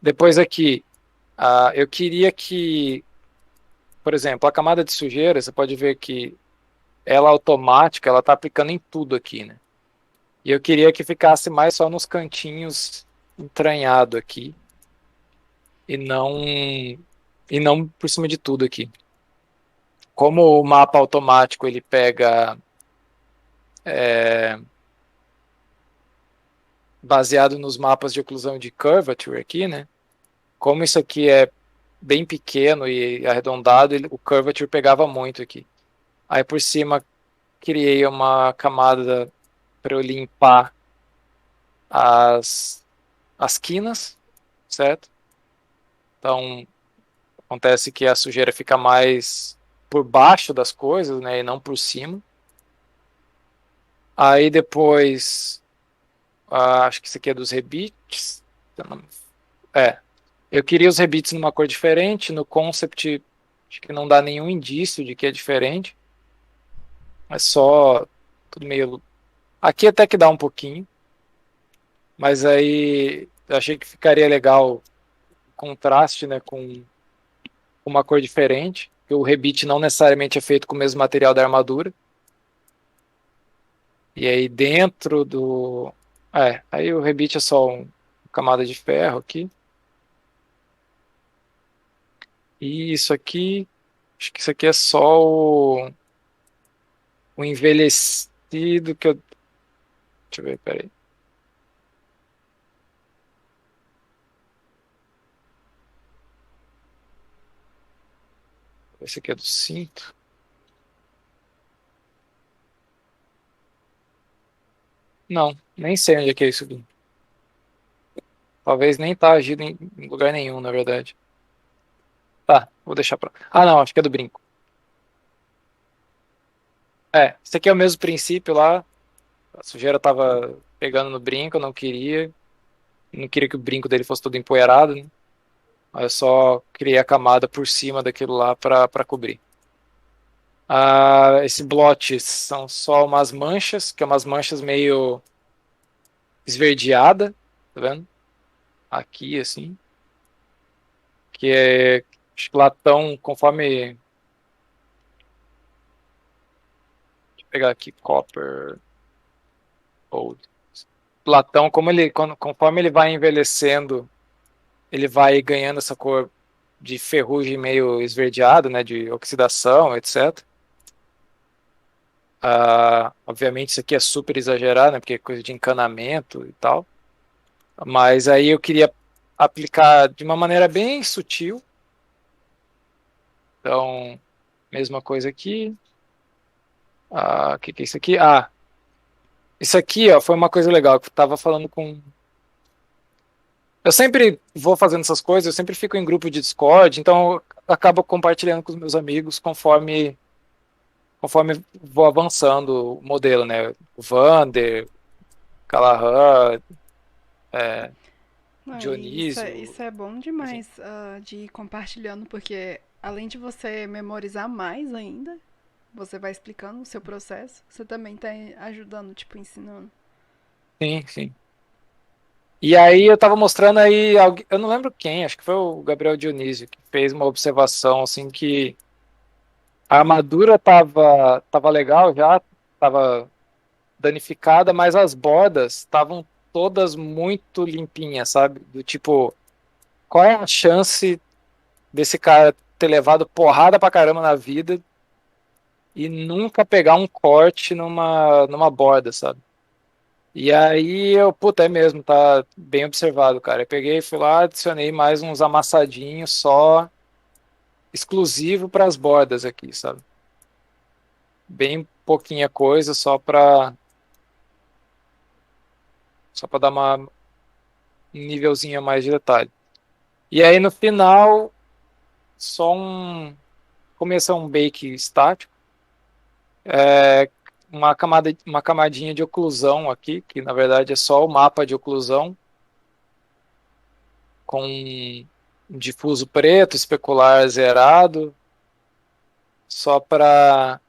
Depois aqui, eu queria que, por exemplo, a camada de sujeira, você pode ver que ela automática, ela tá aplicando em tudo aqui, né? E eu queria que ficasse mais só nos cantinhos entranhado aqui e não por cima de tudo aqui. Como o mapa automático ele pega é, baseado nos mapas de oclusão de curvature aqui, né? Como isso aqui é bem pequeno e arredondado, o curvature pegava muito aqui. Aí por cima criei uma camada para eu limpar as, as quinas, certo? Então acontece que a sujeira fica mais por baixo das coisas, né, e não por cima. Aí depois, acho que isso aqui é dos rebites. É, eu queria os rebites numa cor diferente. No concept, acho que não dá nenhum indício de que é diferente. É só tudo meio. Aqui até que dá um pouquinho, mas aí eu achei que ficaria legal o contraste, né, com uma cor diferente. Porque o rebite não necessariamente é feito com o mesmo material da armadura. E aí dentro do. Aí o rebite é só uma camada de ferro aqui. E isso aqui, acho que isso aqui é só o envelhecido que eu. Deixa eu ver, peraí. Esse aqui é do cinto. Não, nem sei onde é que é isso aqui. Talvez nem tá agido em lugar nenhum, na verdade. Tá, vou deixar pra. Ah, não, acho que é do brinco. É, esse aqui é o mesmo princípio lá. A sujeira tava pegando no brinco, eu não queria. Não queria que o brinco dele fosse todo empoeirado, né? Aí eu só criei a camada por cima daquilo lá para cobrir. Esse blotch são só umas manchas, que é umas manchas meio esverdeada, tá vendo? Aqui, assim. Que é acho que latão, conforme. Deixa eu pegar aqui, copper, gold. Latão, conforme ele vai envelhecendo, ele vai ganhando essa cor de ferrugem meio esverdeada, né? De oxidação, etc. Obviamente isso aqui é super exagerado, né? Porque é coisa de encanamento e tal. Mas aí eu queria aplicar de uma maneira bem sutil. Então, mesma coisa aqui. O que é isso aqui? Isso aqui, ó, foi uma coisa legal que eu tava falando com. Eu sempre vou fazendo essas coisas, eu sempre fico em grupo de Discord, então eu acabo compartilhando com os meus amigos conforme vou avançando o modelo, né? O Vander, Callahan, é, Não, e Dionísio. isso é bom Enfim. demais de ir compartilhando, porque além de você memorizar mais ainda, você vai explicando o seu processo, você também tá ajudando, tipo, ensinando. Sim, sim. E aí eu tava mostrando aí, eu não lembro quem, acho que foi o Gabriel Dionísio, que fez uma observação assim que a armadura tava legal já, tava danificada, mas as bordas estavam todas muito limpinhas, sabe? Do tipo, qual é a chance desse cara ter levado porrada pra caramba na vida e nunca pegar um corte numa borda, sabe? E aí puta, é mesmo, tá bem observado, cara. Eu peguei, fui lá, adicionei mais uns amassadinhos só exclusivo para as bordas aqui, sabe? Bem pouquinha coisa, só para dar um nívelzinho a mais de detalhe. E aí no final, só começa um bake estático, é, uma camadinha de oclusão aqui, que na verdade é só o mapa de oclusão com um difuso preto, especular zerado, só para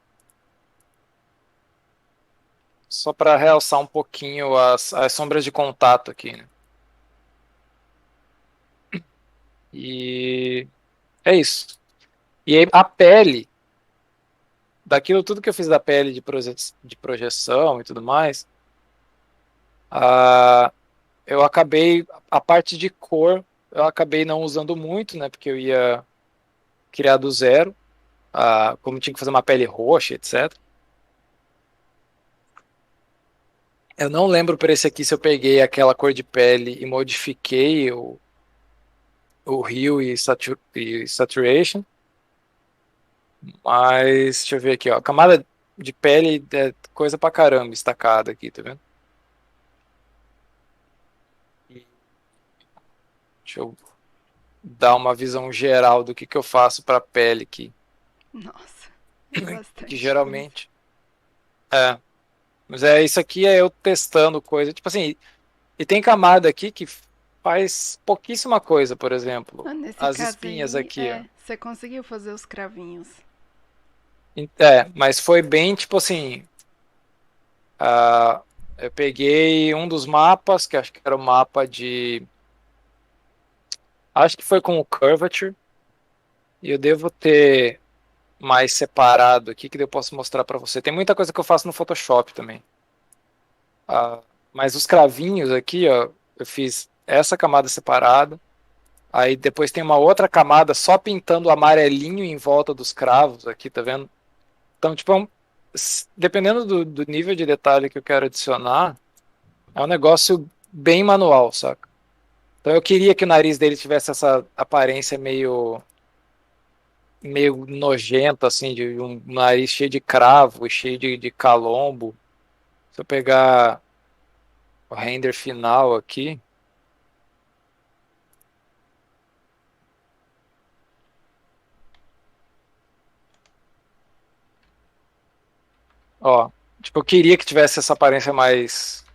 só para realçar um pouquinho as sombras de contato aqui, né? E é isso. E aí, a pele, daquilo tudo que eu fiz da pele de projeção e tudo mais, ah, eu acabei, a parte de cor, eu acabei não usando muito, né? Porque eu ia criar do zero, como tinha que fazer uma pele roxa, etc. Eu não lembro para esse aqui se eu peguei aquela cor de pele e modifiquei o Hue e Saturation, mas deixa eu ver aqui, ó. Camada de pele é coisa pra caramba estacada aqui, tá vendo? E deixa eu dar uma visão geral do que eu faço pra pele aqui, Nossa, é que bastante coisa. geralmente é, mas é isso aqui é eu testando coisa, tipo assim, e tem camada aqui que faz pouquíssima coisa, por exemplo, Ah, nesse as caso espinhas aí, aqui, ó. você conseguiu fazer os cravinhos. É, mas foi bem tipo assim. Eu peguei um dos mapas, que acho que era o mapa de. Acho que foi com o Curvature, e eu devo ter mais separado aqui, que daí eu posso mostrar para você. Tem muita coisa que eu faço no Photoshop também. Mas os cravinhos aqui, ó, eu fiz essa camada separada. Aí depois tem uma outra camada só pintando amarelinho em volta dos cravos aqui, tá vendo? Então, tipo, dependendo do nível de detalhe que eu quero adicionar, é um negócio bem manual, saca? Então eu queria que o nariz dele tivesse essa aparência meio nojenta, assim, de um nariz cheio de cravo, cheio de calombo. Se eu pegar o render final aqui, ó, tipo, eu queria que tivesse essa aparência mais.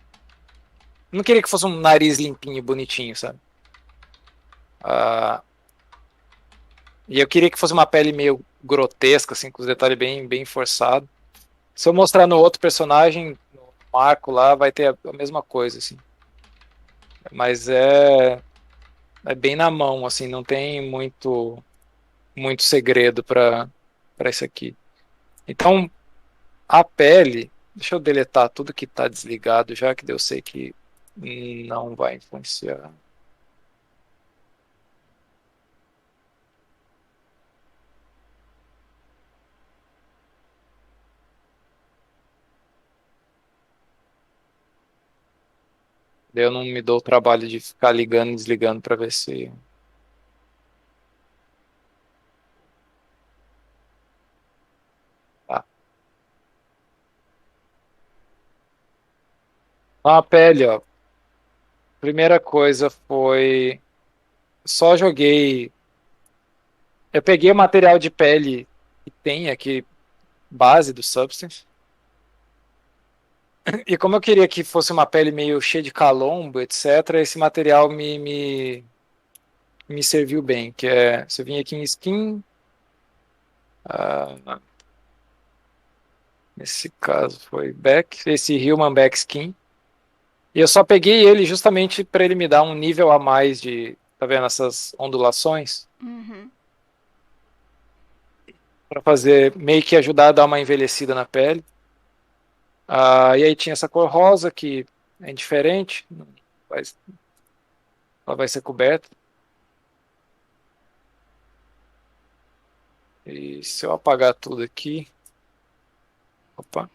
Não queria que fosse um nariz limpinho, bonitinho, sabe? Ah, e eu queria que fosse uma pele meio grotesca, assim, com os detalhes bem forçados. Se eu mostrar no outro personagem, no Marco lá, vai ter a mesma coisa, assim. Mas é bem na mão, assim, não tem muito segredo para isso aqui. Então, a pele, deixa eu deletar tudo que está desligado, já que eu sei que não vai influenciar. Daí eu não me dou o trabalho de ficar ligando e desligando para ver se. Tá. Então, a pele, ó. Primeira coisa foi. Só joguei. Eu peguei o material de pele que tem aqui, base do Substance. E como eu queria que fosse uma pele meio cheia de calombo, etc., esse material me serviu bem, que é, se eu vim aqui em skin, ah, nesse caso foi back, esse Human Back Skin, e eu só peguei ele justamente para ele me dar um nível a mais de, tá vendo, essas ondulações, Uhum. para fazer, meio que ajudar a dar uma envelhecida na pele. E aí tinha essa cor rosa, que é indiferente, vai, ela vai ser coberta. E se eu apagar tudo aqui, opa,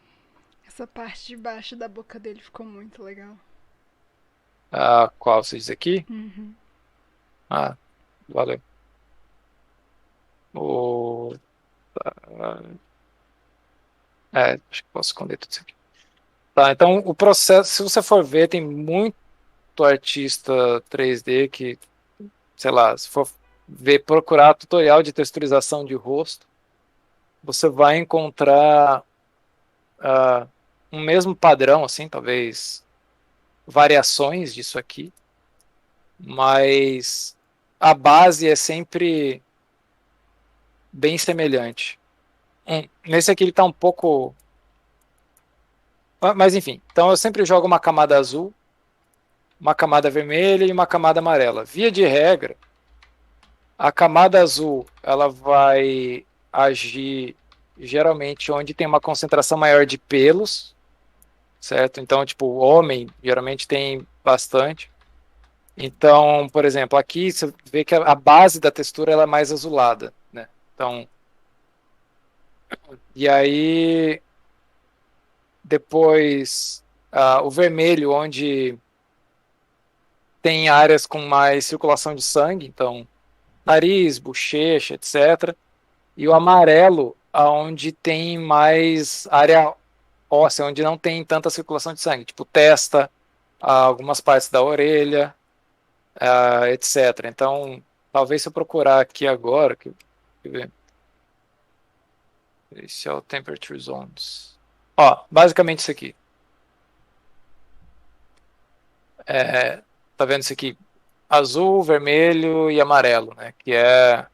Essa parte de baixo da boca dele ficou muito legal. qual você diz aqui? Uhum. Ah, valeu. O, acho que posso esconder tudo isso aqui. Tá, então o processo, se você for ver, tem muito artista 3D que, sei lá, se for ver, procurar tutorial de texturização de rosto, você vai encontrar ah, um mesmo padrão, assim, talvez variações disso aqui, mas a base é sempre bem semelhante. Nesse aqui ele está um pouco. Mas enfim, então eu sempre jogo uma camada azul, uma camada vermelha e uma camada amarela. Via de regra, a camada azul ela vai agir geralmente onde tem uma concentração maior de pelos, certo? Então, tipo, o homem geralmente tem bastante. Então, por exemplo, aqui você vê que a base da textura ela é mais azulada, né? Então, e aí depois. O vermelho, onde tem áreas com mais circulação de sangue, então nariz, bochecha, etc. E o amarelo, onde tem mais área óssea, onde não tem tanta circulação de sangue, tipo testa, algumas partes da orelha, etc. Então, talvez se eu procurar aqui agora, deixa eu ver, esse é o Temperature Zones. Ó, basicamente isso aqui. É, tá vendo isso aqui? Azul, vermelho e amarelo, né? Que é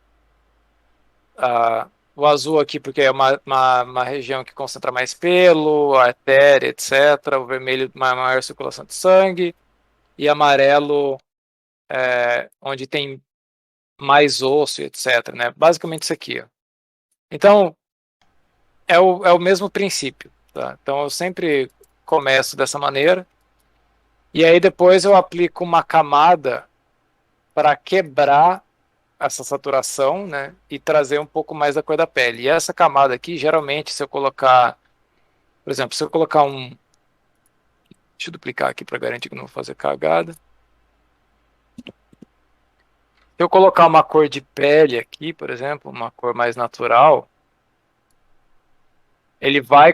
o azul aqui porque é uma região que concentra mais pelo, artéria, etc. O vermelho, uma maior circulação de sangue. E amarelo, onde tem mais osso, etc. Né? Basicamente isso aqui. Ó. Então, é o mesmo princípio. Tá? Então, eu sempre começo dessa maneira. E aí depois eu aplico uma camada para quebrar essa saturação, né, e trazer um pouco mais da cor da pele. E essa camada aqui, geralmente, se eu colocar, por exemplo, se eu colocar deixa eu duplicar aqui para garantir que não vou fazer cagada. Se eu colocar uma cor de pele aqui, por exemplo, uma cor mais natural, ele vai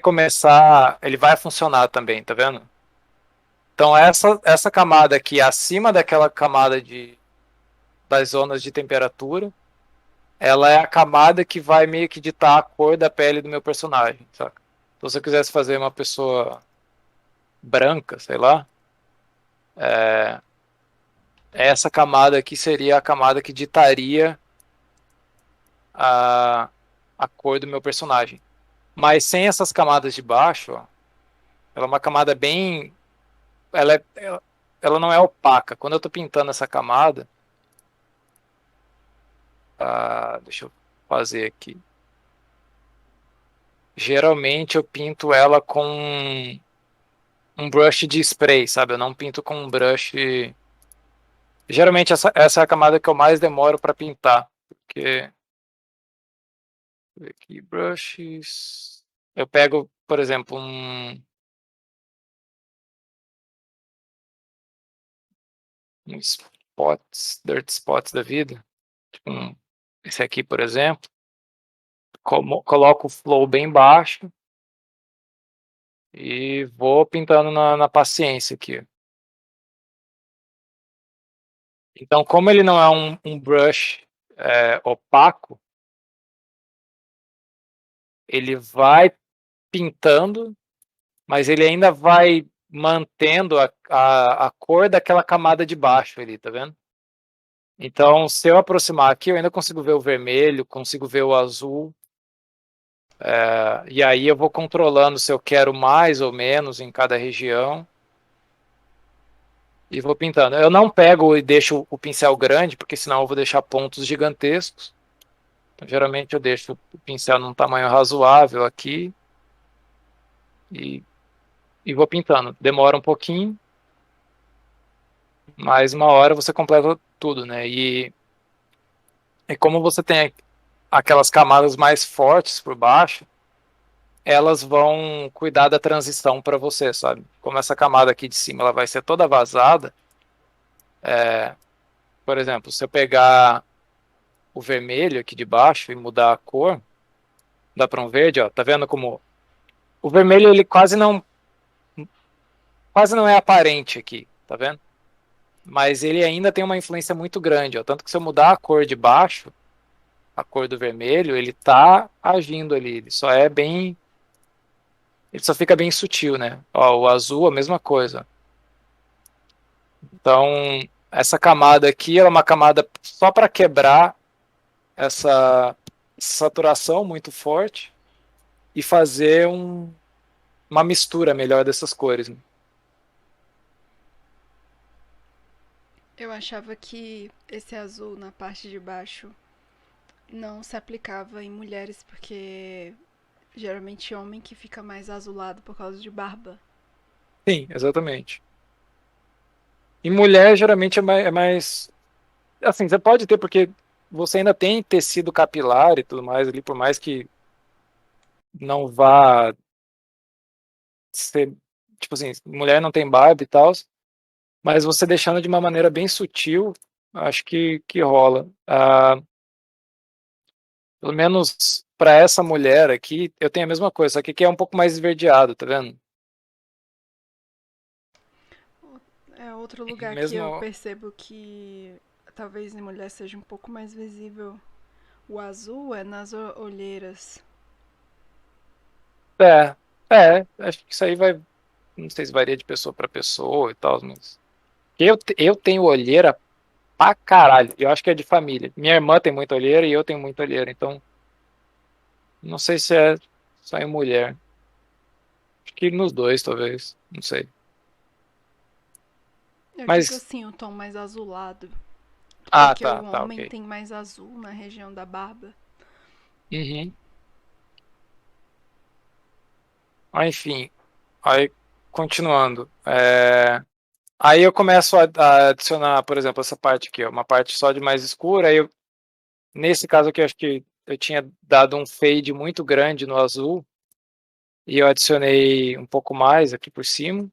funcionar também, tá vendo? Então essa camada aqui, acima daquela camada das zonas de temperatura, ela é a camada que vai meio que ditar a cor da pele do meu personagem, saca? Então, se eu quisesse fazer uma pessoa branca, sei lá, é, essa camada aqui seria a camada que ditaria a, a cor do meu personagem. Mas sem essas camadas de baixo, ó, ela é uma camada bem. Ela não é opaca. Quando eu estou pintando essa camada, deixa eu fazer aqui. Geralmente eu pinto ela com um brush de spray, sabe? Eu não pinto com um brush. Geralmente essa é a camada que eu mais demoro para pintar, porque aqui brushes. Eu pego, por exemplo, um spots, dirt spots da vida, tipo esse aqui, por exemplo. Coloco o flow bem baixo e vou pintando na paciência aqui. Então, como ele não é um brush opaco, ele vai pintando, mas ele ainda vai mantendo a cor daquela camada de baixo ali, tá vendo? Então, se eu aproximar aqui, eu ainda consigo ver o vermelho, consigo ver o azul, e aí eu vou controlando se eu quero mais ou menos em cada região e vou pintando. Eu não pego e deixo o pincel grande, porque senão eu vou deixar pontos gigantescos. Então, geralmente eu deixo o pincel num tamanho razoável aqui e, e vou pintando. Demora um pouquinho, mas uma hora você completa tudo, né? E como você tem aquelas camadas mais fortes por baixo, elas vão cuidar da transição para você, sabe? Como essa camada aqui de cima ela vai ser toda vazada, por exemplo, se eu pegar o vermelho aqui de baixo e mudar a cor, dá para um verde, ó, tá vendo como o vermelho ele quase não é aparente aqui, tá vendo? Mas ele ainda tem uma influência muito grande, ó, tanto que se eu mudar a cor de baixo, a cor do vermelho, ele tá agindo ali, ele só fica bem sutil, né? Ó, o azul, a mesma coisa. Então, essa camada aqui é uma camada só para quebrar essa saturação muito forte e fazer uma mistura melhor dessas cores. Né? Eu achava que esse azul na parte de baixo não se aplicava em mulheres porque geralmente homem que fica mais azulado por causa de barba. Sim, exatamente. Em mulher, geralmente é mais. Assim, você pode ter, porque você ainda tem tecido capilar e tudo mais ali, por mais que não vá ser. tipo assim, mulher não tem barba e tal, mas você deixando de uma maneira bem sutil, acho que rola. Pelo menos para essa mulher aqui, eu tenho a mesma coisa, só que aqui é um pouco mais esverdeado, tá vendo? É outro lugar que eu Mesmo. percebo que talvez em mulher seja um pouco mais visível o azul é nas olheiras. É, acho que isso aí vai. Não sei se varia de pessoa para pessoa e tal, mas. Eu tenho olheira pra caralho. Eu acho que é de família. Minha irmã tem muita olheira e eu tenho muita olheira, então. Não sei se é só em mulher. Acho que nos dois, talvez. Não sei. Eu digo Mas. assim, o tom mais azulado. Ah, Porque o tá, homem ok. tem mais azul na região da barba. Uhum. Enfim. Aí, continuando. Aí eu começo a adicionar, por exemplo, essa parte aqui, ó, uma parte só de mais escura. Aí nesse caso aqui, eu acho que eu tinha dado um fade muito grande no azul. E eu adicionei um pouco mais aqui por cima.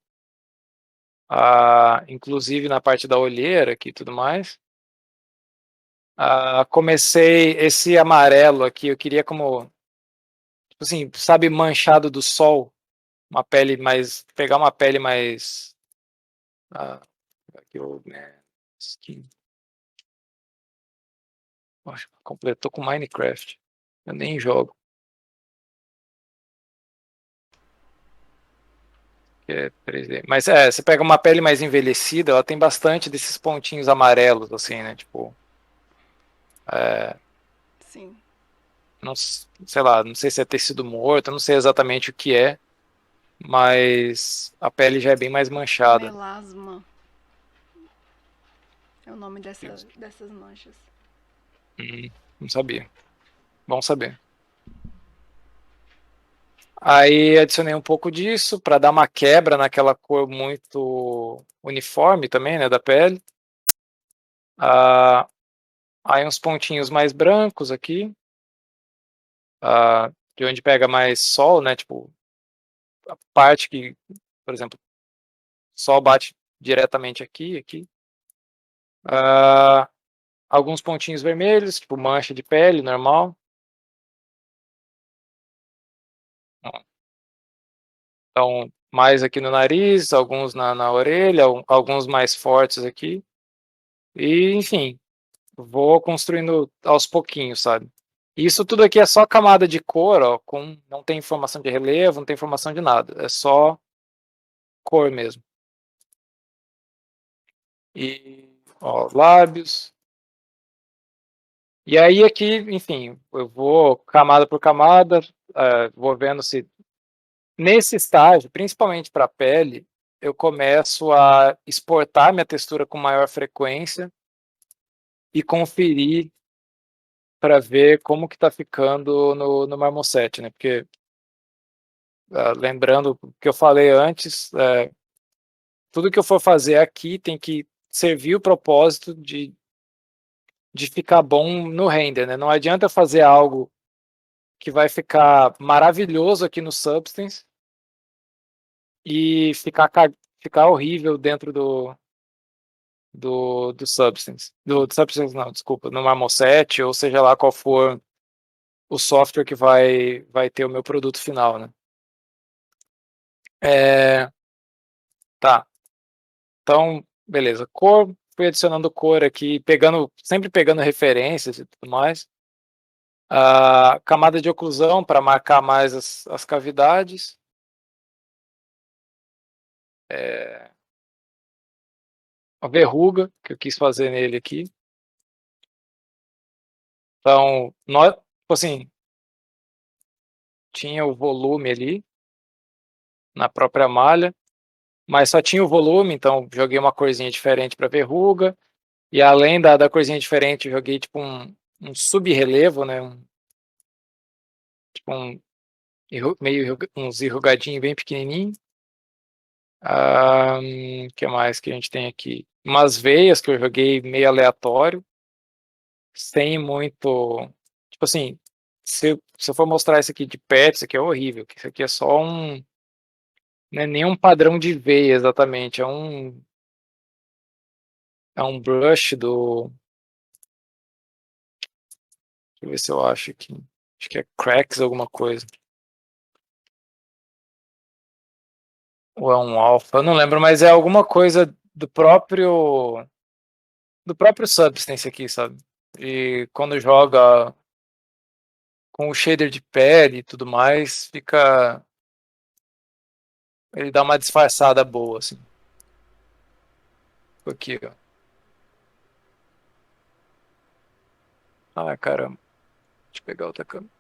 Inclusive na parte da olheira aqui e tudo mais. Comecei esse amarelo aqui, eu queria como, tipo assim, sabe, manchado do sol, uma pele mais, pegar uma pele mais, aqui né, skin, acho que completou com Minecraft, eu nem jogo, que é 3D, mas você pega uma pele mais envelhecida, ela tem bastante desses pontinhos amarelos, assim, né, tipo, é, Sim. não, sei lá, não sei se é tecido morto, não sei exatamente o que é, mas a pele já é bem mais manchada. Melasma é o nome dessas manchas. Não sabia. Bom saber. Aí adicionei um pouco disso para dar uma quebra naquela cor muito uniforme também, né, da pele. Ah, aí uns pontinhos mais brancos aqui, de onde pega mais sol, né, tipo a parte que, por exemplo, sol bate diretamente aqui. Ah, alguns pontinhos vermelhos, tipo mancha de pele normal. Então, mais aqui no nariz, alguns na orelha, alguns mais fortes aqui. E, enfim, vou construindo aos pouquinhos, sabe? Isso tudo aqui é só camada de cor, ó, não tem informação de relevo, não tem informação de nada. É só cor mesmo. E, ó, lábios. E aí aqui, enfim, eu vou camada por camada, vou vendo se nesse estágio, principalmente para a pele, eu começo a exportar minha textura com maior frequência e conferir para ver como que está ficando no Marmoset, né? Porque lembrando o que eu falei antes, tudo que eu for fazer aqui tem que servir o propósito de ficar bom no render, né? Não adianta eu fazer algo que vai ficar maravilhoso aqui no Substance e ficar horrível dentro do Substance. Do Substance não, desculpa, no Marmoset, ou seja lá qual for o software que vai ter o meu produto final, né? É, tá. Então, beleza. Cor, fui adicionando cor aqui, sempre pegando referências e tudo mais. Camada de oclusão para marcar mais as cavidades. É, a verruga que eu quis fazer nele aqui. Então, tipo assim, tinha o volume ali na própria malha, mas só tinha o volume, então joguei uma corzinha diferente para verruga. E além da corzinha diferente, joguei tipo um sub-relevo, né? Tipo meio uns enrugadinhos bem pequenininho. Que mais que a gente tem aqui? Umas veias que eu joguei meio aleatório, sem muito. Tipo assim, se eu for mostrar isso aqui de perto, isso aqui é horrível. Isso aqui é só Não é nenhum padrão de veia exatamente, é um brush do. Deixa eu ver se eu acho aqui. Acho que é Cracks alguma coisa. Ou é um Alpha, eu não lembro, mas é alguma coisa do próprio Substance aqui, sabe? E quando joga com o shader de pele e tudo mais, fica. Ele dá uma disfarçada boa, assim. Aqui, ó. Ah, caramba. Deixa eu pegar outra câmera.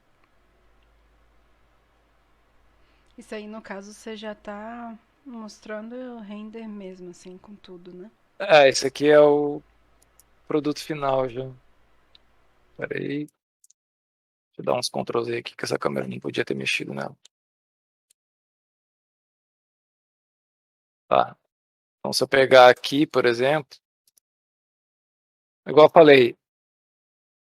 Isso aí, no caso, você já tá mostrando o render mesmo, assim, com tudo, né? Esse aqui é o produto final já. Pera aí. Deixa eu dar uns Ctrl Z aqui, que essa câmera não podia ter mexido nela. Tá. Então, se eu pegar aqui, por exemplo, igual eu falei,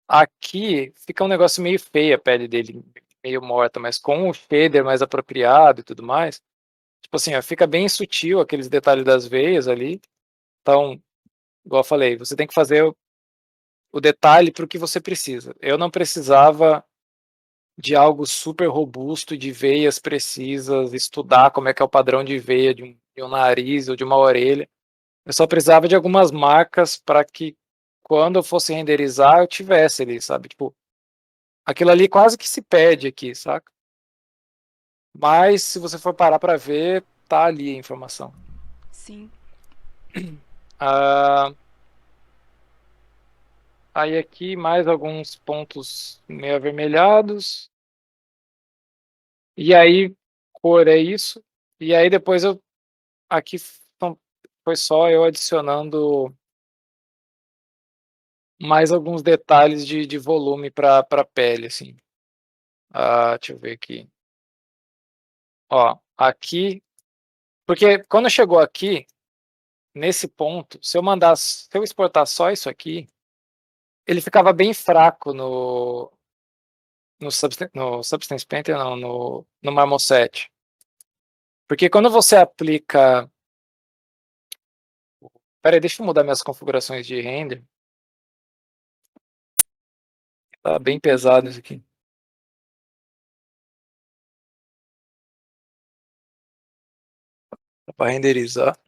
aqui fica um negócio meio feio a pele dele, meio morta, mas com o shader mais apropriado e tudo mais, tipo assim, ó, fica bem sutil aqueles detalhes das veias ali. Então, igual eu falei, você tem que fazer o detalhe para o que você precisa. Eu não precisava de algo super robusto, de veias precisas, estudar como é que é o padrão de veia de um nariz ou de uma orelha. Eu só precisava de algumas marcas para que quando eu fosse renderizar eu tivesse ali, sabe? Tipo, aquilo ali quase que se perde aqui, saca? Mas se você for parar para ver, tá ali a informação. Sim. Ah, aí aqui mais alguns pontos meio avermelhados. E aí, cor é isso. E aí depois aqui foi só eu adicionando mais alguns detalhes de volume para a pele, assim. Deixa eu ver aqui. Ó, aqui, porque quando chegou aqui, nesse ponto, se eu exportar só isso aqui, ele ficava bem fraco no Substance Painter, não, no Marmoset. Porque quando você aplica. Peraí, deixa eu mudar minhas configurações de render. Tá bem pesado isso aqui. Para renderizar.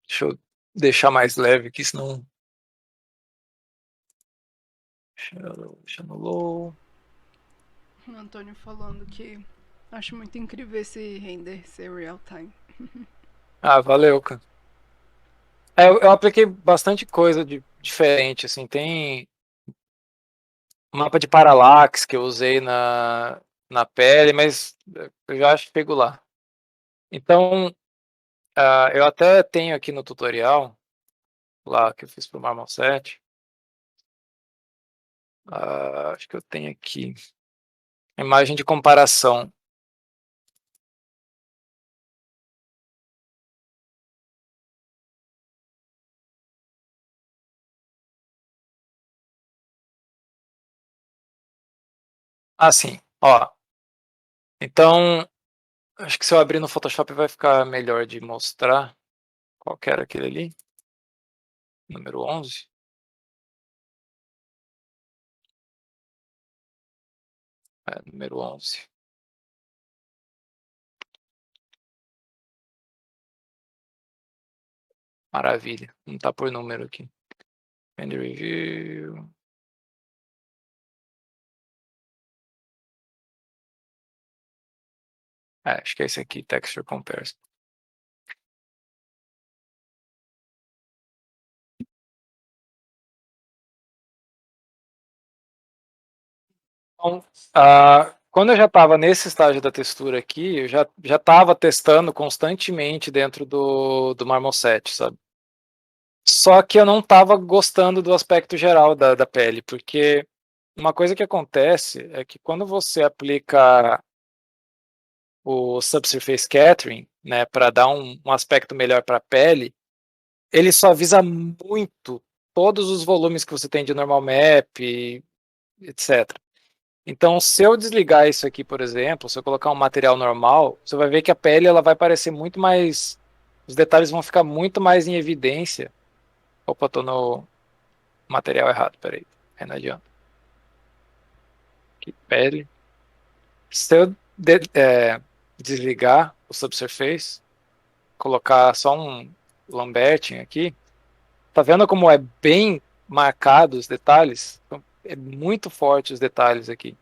Deixa eu deixar mais leve aqui, senão. Deixa no low. O Antônio falando que acho muito incrível esse render ser real time. Valeu, cara. Eu apliquei bastante coisa diferente, assim, tem mapa de paralaxe que eu usei na pele, mas eu já acho que pego lá. Então, eu até tenho aqui no tutorial, lá que eu fiz pro Marmoset, acho que eu tenho aqui, imagem de comparação. Sim, ó. Então, acho que se eu abrir no Photoshop vai ficar melhor de mostrar. Qual que era aquele ali? Número 11? Número 11. Maravilha. Não tá por número aqui. Render Review. Acho que é esse aqui, Texture Comparison. Então, quando eu já estava nesse estágio da textura aqui, eu já estava testando constantemente dentro do Marmoset, sabe? Só que eu não estava gostando do aspecto geral da pele, porque uma coisa que acontece é que quando você aplica o Subsurface Scattering, né, para dar um aspecto melhor para a pele, ele suaviza muito todos os volumes que você tem de normal map, etc. Então, se eu desligar isso aqui, por exemplo, se eu colocar um material normal, você vai ver que a pele ela vai parecer muito mais, os detalhes vão ficar muito mais em evidência. Opa, tô no material errado, peraí. Aí não adianta. Aqui, pele. Se eu desligar o Subsurface, colocar só um Lamberting aqui, tá vendo como é bem marcado os detalhes? Então, é muito forte os detalhes aqui.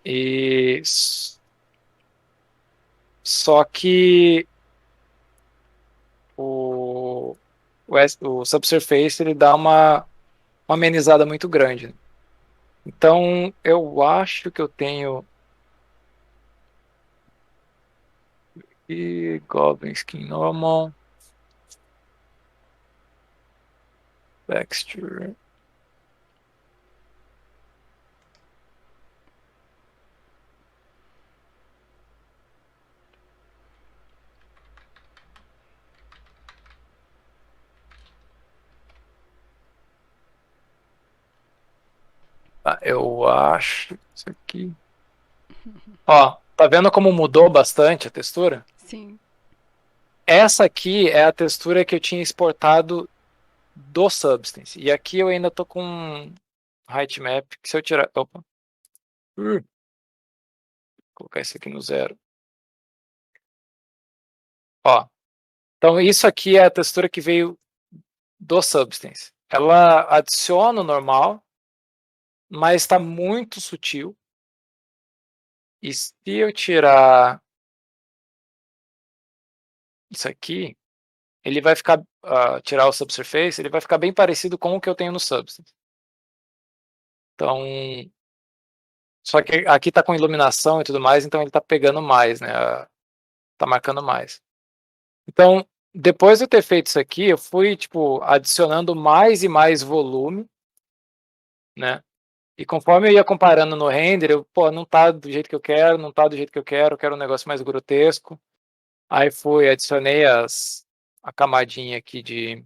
E só que o Subsurface ele dá uma amenizada muito grande, né? Então eu acho que eu tenho e Goblin Skin Normal Texture. Tá, eu acho isso aqui. Ó, tá vendo como mudou bastante a textura? Sim. Essa aqui é a textura que eu tinha exportado do Substance. E aqui eu ainda tô com height-map, que se eu tirar... Opa. Vou colocar isso aqui no 0. Ó, então isso aqui é a textura que veio do Substance. Ela adiciona o normal, mas está muito sutil. E se eu tirar isso aqui, ele vai ficar, tirar o Subsurface, ele vai ficar bem parecido com o que eu tenho no Substance. Então, só que aqui está com iluminação e tudo mais, então ele está pegando mais, né? Tá marcando mais. Então, depois de eu ter feito isso aqui, eu fui, tipo, adicionando mais e mais volume, né? E conforme eu ia comparando no render, pô, não tá do jeito que eu quero, não tá do jeito que eu quero um negócio mais grotesco. Aí fui, adicionei a camadinha aqui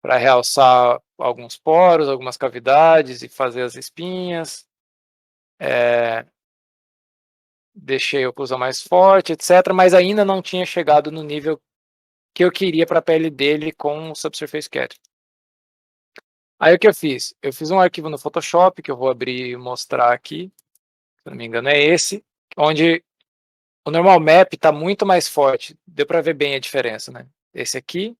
para realçar alguns poros, algumas cavidades e fazer as espinhas. Deixei a oclusão mais forte, etc. Mas ainda não tinha chegado no nível que eu queria para a pele dele com o Subsurface Catering. Aí o que eu fiz? Eu fiz um arquivo no Photoshop, que eu vou abrir e mostrar aqui, se não me engano é esse, onde o normal map está muito mais forte. Deu para ver bem a diferença, né? Esse aqui,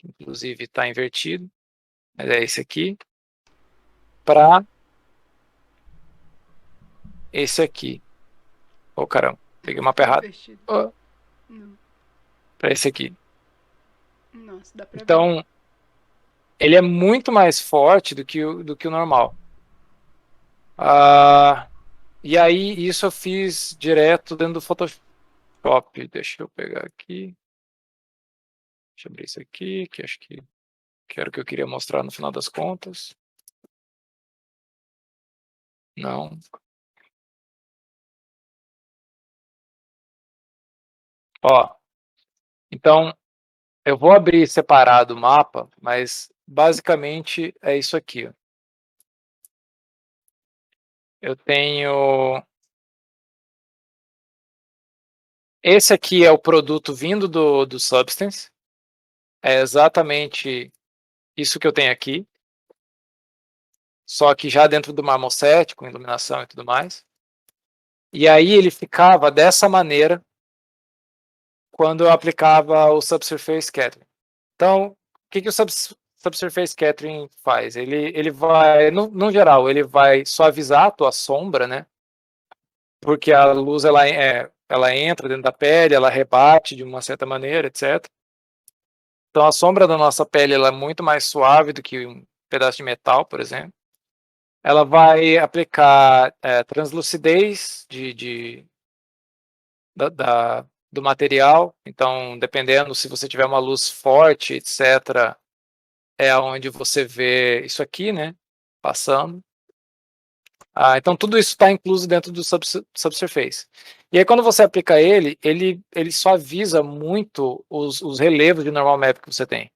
inclusive está invertido, mas é esse aqui, para esse aqui. Oh, caramba, peguei uma errado. Invertido. Oh, Não. para esse aqui. Nossa, dá pra ver. Então, ele é muito mais forte do que o normal. E aí, isso eu fiz direto dentro do Photoshop. Deixa eu pegar aqui. Deixa eu abrir isso aqui, que acho que era o que eu queria mostrar no final das contas. Não. Ó, então, eu vou abrir separado o mapa, mas basicamente é isso aqui. Ó. Eu tenho... Esse aqui é o produto vindo do Substance. É exatamente isso que eu tenho aqui. Só que já dentro do Marmoset, com iluminação e tudo mais. E aí ele ficava dessa maneira quando eu aplicava o Subsurface Scattering. Então, o que o Subsurface Scattering faz? Ele vai, no geral, ele vai suavizar a tua sombra, né? Porque a luz ela entra dentro da pele, ela rebate de uma certa maneira, etc. Então a sombra da nossa pele ela é muito mais suave do que um pedaço de metal, por exemplo. Ela vai aplicar translucidez do material. Então, dependendo se você tiver uma luz forte, etc., é onde você vê isso aqui, né? Passando. Então, tudo isso está incluso dentro do Subsurface. E aí, quando você aplica ele suaviza muito os relevos de normal map que você tem.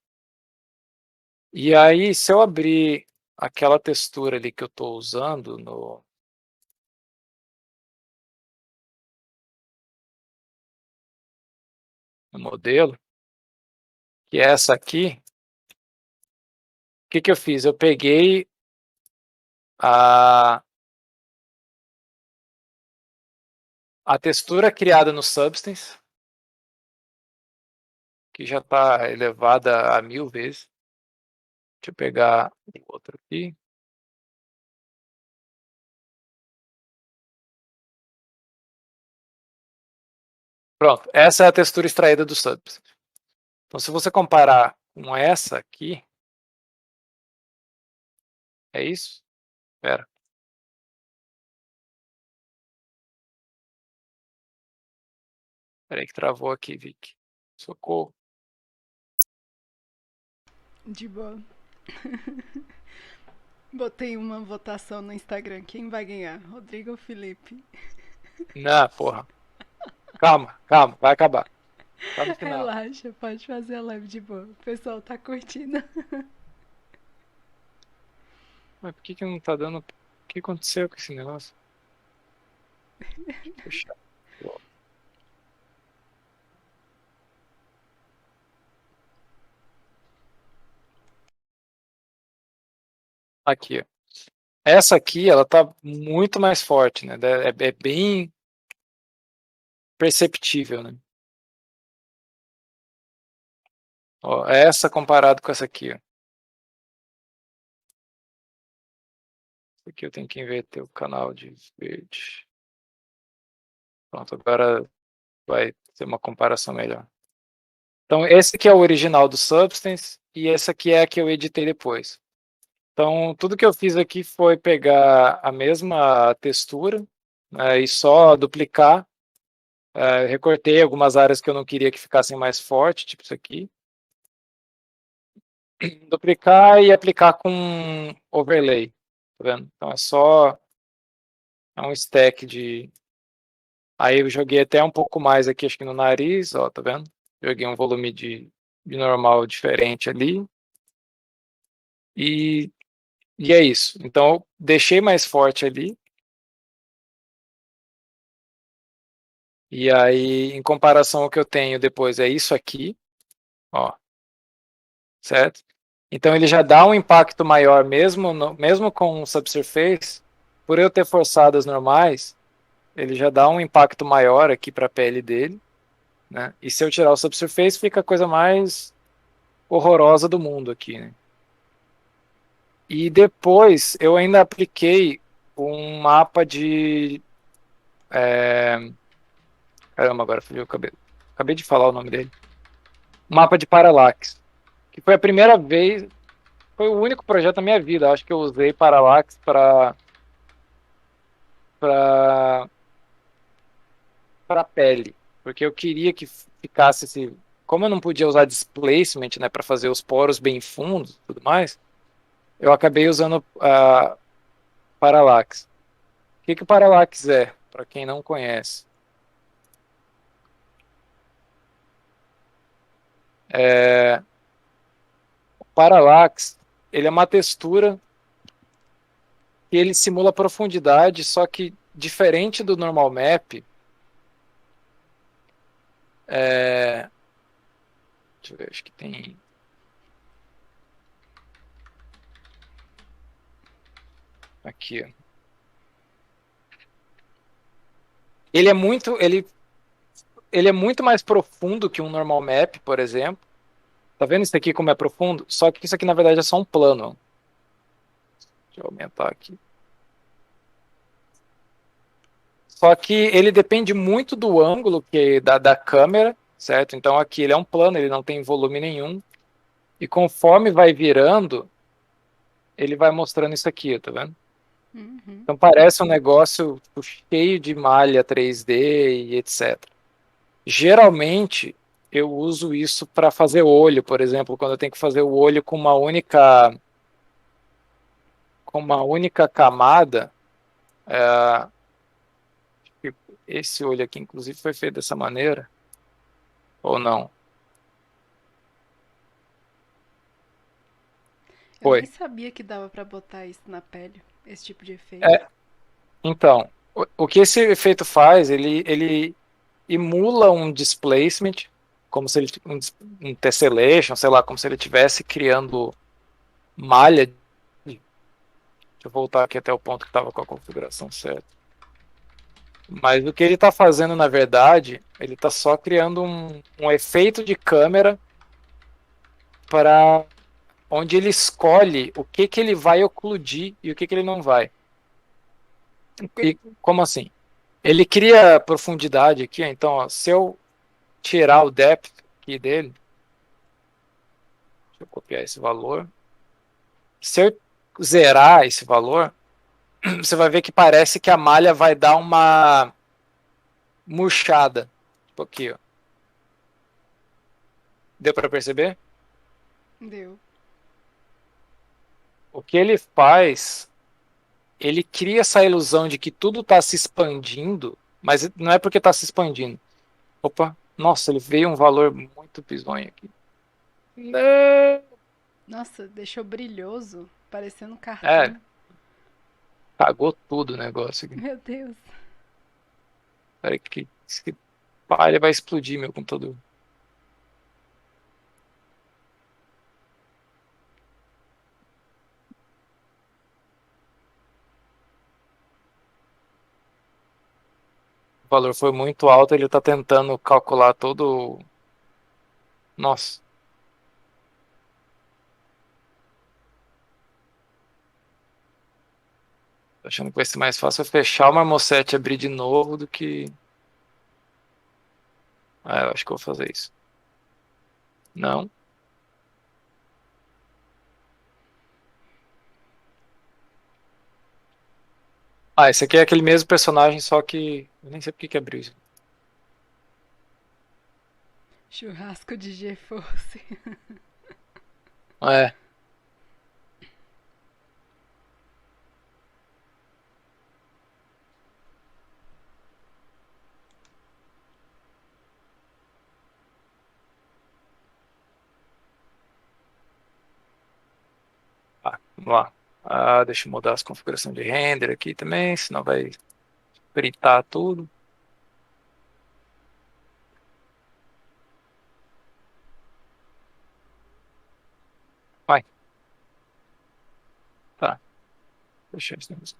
E aí, se eu abrir aquela textura ali que eu estou usando no modelo, que é essa aqui, o que eu fiz? Eu peguei a textura criada no Substance, que já está elevada a 1000 vezes. Deixa eu pegar o outro aqui. Pronto, essa é a textura extraída do Substance. Então, se você comparar com essa aqui, é isso? Espera. Espera aí que travou aqui, Vic. Socorro. De boa. Botei uma votação no Instagram. Quem vai ganhar? Rodrigo ou Felipe? Não, porra. Calma, calma, vai acabar. Tá no final. Relaxa, pode fazer a live de boa. O pessoal tá curtindo. Mas por que não tá dando? O que aconteceu com esse negócio? Puxa. Aqui, ó. Essa aqui, ela tá muito mais forte, né? É bem perceptível, né? Ó, essa comparado com essa aqui, ó. Essa aqui eu tenho que inverter o canal de verde. Pronto, agora vai ter uma comparação melhor. Então, esse aqui é o original do Substance e esse aqui é a que eu editei depois. Então, tudo que eu fiz aqui foi pegar a mesma textura, né, e só duplicar. Recortei algumas áreas que eu não queria que ficassem mais fortes, tipo isso aqui. Duplicar e aplicar com overlay, tá vendo? Então é só um stack de... Aí eu joguei até um pouco mais aqui, acho que no nariz, ó, tá vendo? Joguei um volume de normal diferente ali. E é isso. Então eu deixei mais forte ali. E aí, em comparação ao que eu tenho depois, é isso aqui, ó, certo? Então ele já dá um impacto maior mesmo, mesmo com o subsurface, por eu ter forçado as normais, ele já dá um impacto maior aqui para a pele dele, né? E se eu tirar o subsurface, fica a coisa mais horrorosa do mundo aqui, né? E depois eu ainda apliquei um mapa de... Caramba, agora fugiu o cabelo. Acabei de falar o nome dele. Mapa de Parallax, que foi a primeira vez, foi o único projeto da minha vida, acho que eu usei Parallax para pele, porque eu queria que ficasse esse, como eu não podia usar displacement, né, para fazer os poros bem fundos e tudo mais, eu acabei usando Parallax. O que o Parallax é, para quem não conhece? O Parallax, ele é uma textura que ele simula profundidade, só que diferente do normal map, deixa eu ver, acho que tem aqui, ó. Ele é muito mais profundo que um normal map, por exemplo. Tá vendo isso aqui como é profundo? Só que isso aqui na verdade é só um plano. Deixa eu aumentar aqui. Só que ele depende muito do ângulo da câmera, certo? Então aqui ele é um plano, ele não tem volume nenhum. E conforme vai virando, ele vai mostrando isso aqui, tá vendo? Uhum. Então parece um negócio tipo, cheio de malha 3D e etc. Geralmente eu uso isso para fazer olho, por exemplo, quando eu tenho que fazer o olho com uma única camada. É, esse olho aqui, inclusive, foi feito dessa maneira, ou não? Eu nem Foi. sabia que dava pra botar isso na pele, esse tipo de efeito. É, então, o que esse efeito faz, ele emula um displacement, como se ele, um tessellation, sei lá, como se ele estivesse criando malha. Deixa eu voltar aqui até o ponto que estava com a configuração certa. Mas o que ele está fazendo, na verdade, ele está só criando um efeito de câmera para onde ele escolhe o que, que ele vai ocludir e o que, que ele não vai. E como assim? Ele cria profundidade aqui, então, ó, se eu tirar o depth aqui dele, deixa eu copiar esse valor. Se eu zerar esse valor, você vai ver que parece que a malha vai dar uma murchada. Tipo aqui, ó. Deu para perceber? Deu. O que ele faz, ele cria essa ilusão de que tudo está se expandindo, mas não é porque está se expandindo. Opa, nossa, ele veio um valor muito bizonho aqui. Não. Nossa, deixou brilhoso, parecendo É, cartoon. cagou tudo o negócio aqui. Meu Deus. Peraí que esse palha vai explodir meu computador. O valor foi muito alto, ele está tentando calcular todo. Nossa, tô achando que vai ser mais fácil eu fechar o Marmoset e abrir de novo do que. Ah, eu acho que eu vou fazer isso. Não. Ah, esse aqui é aquele mesmo personagem, só que. Eu nem sei por que abriu isso. Churrasco de GeForce. É. Ah, vamos lá. Ah, deixa eu mudar as configurações de render aqui também, senão vai fritar tudo. Vai. Tá. Deixa eu isso.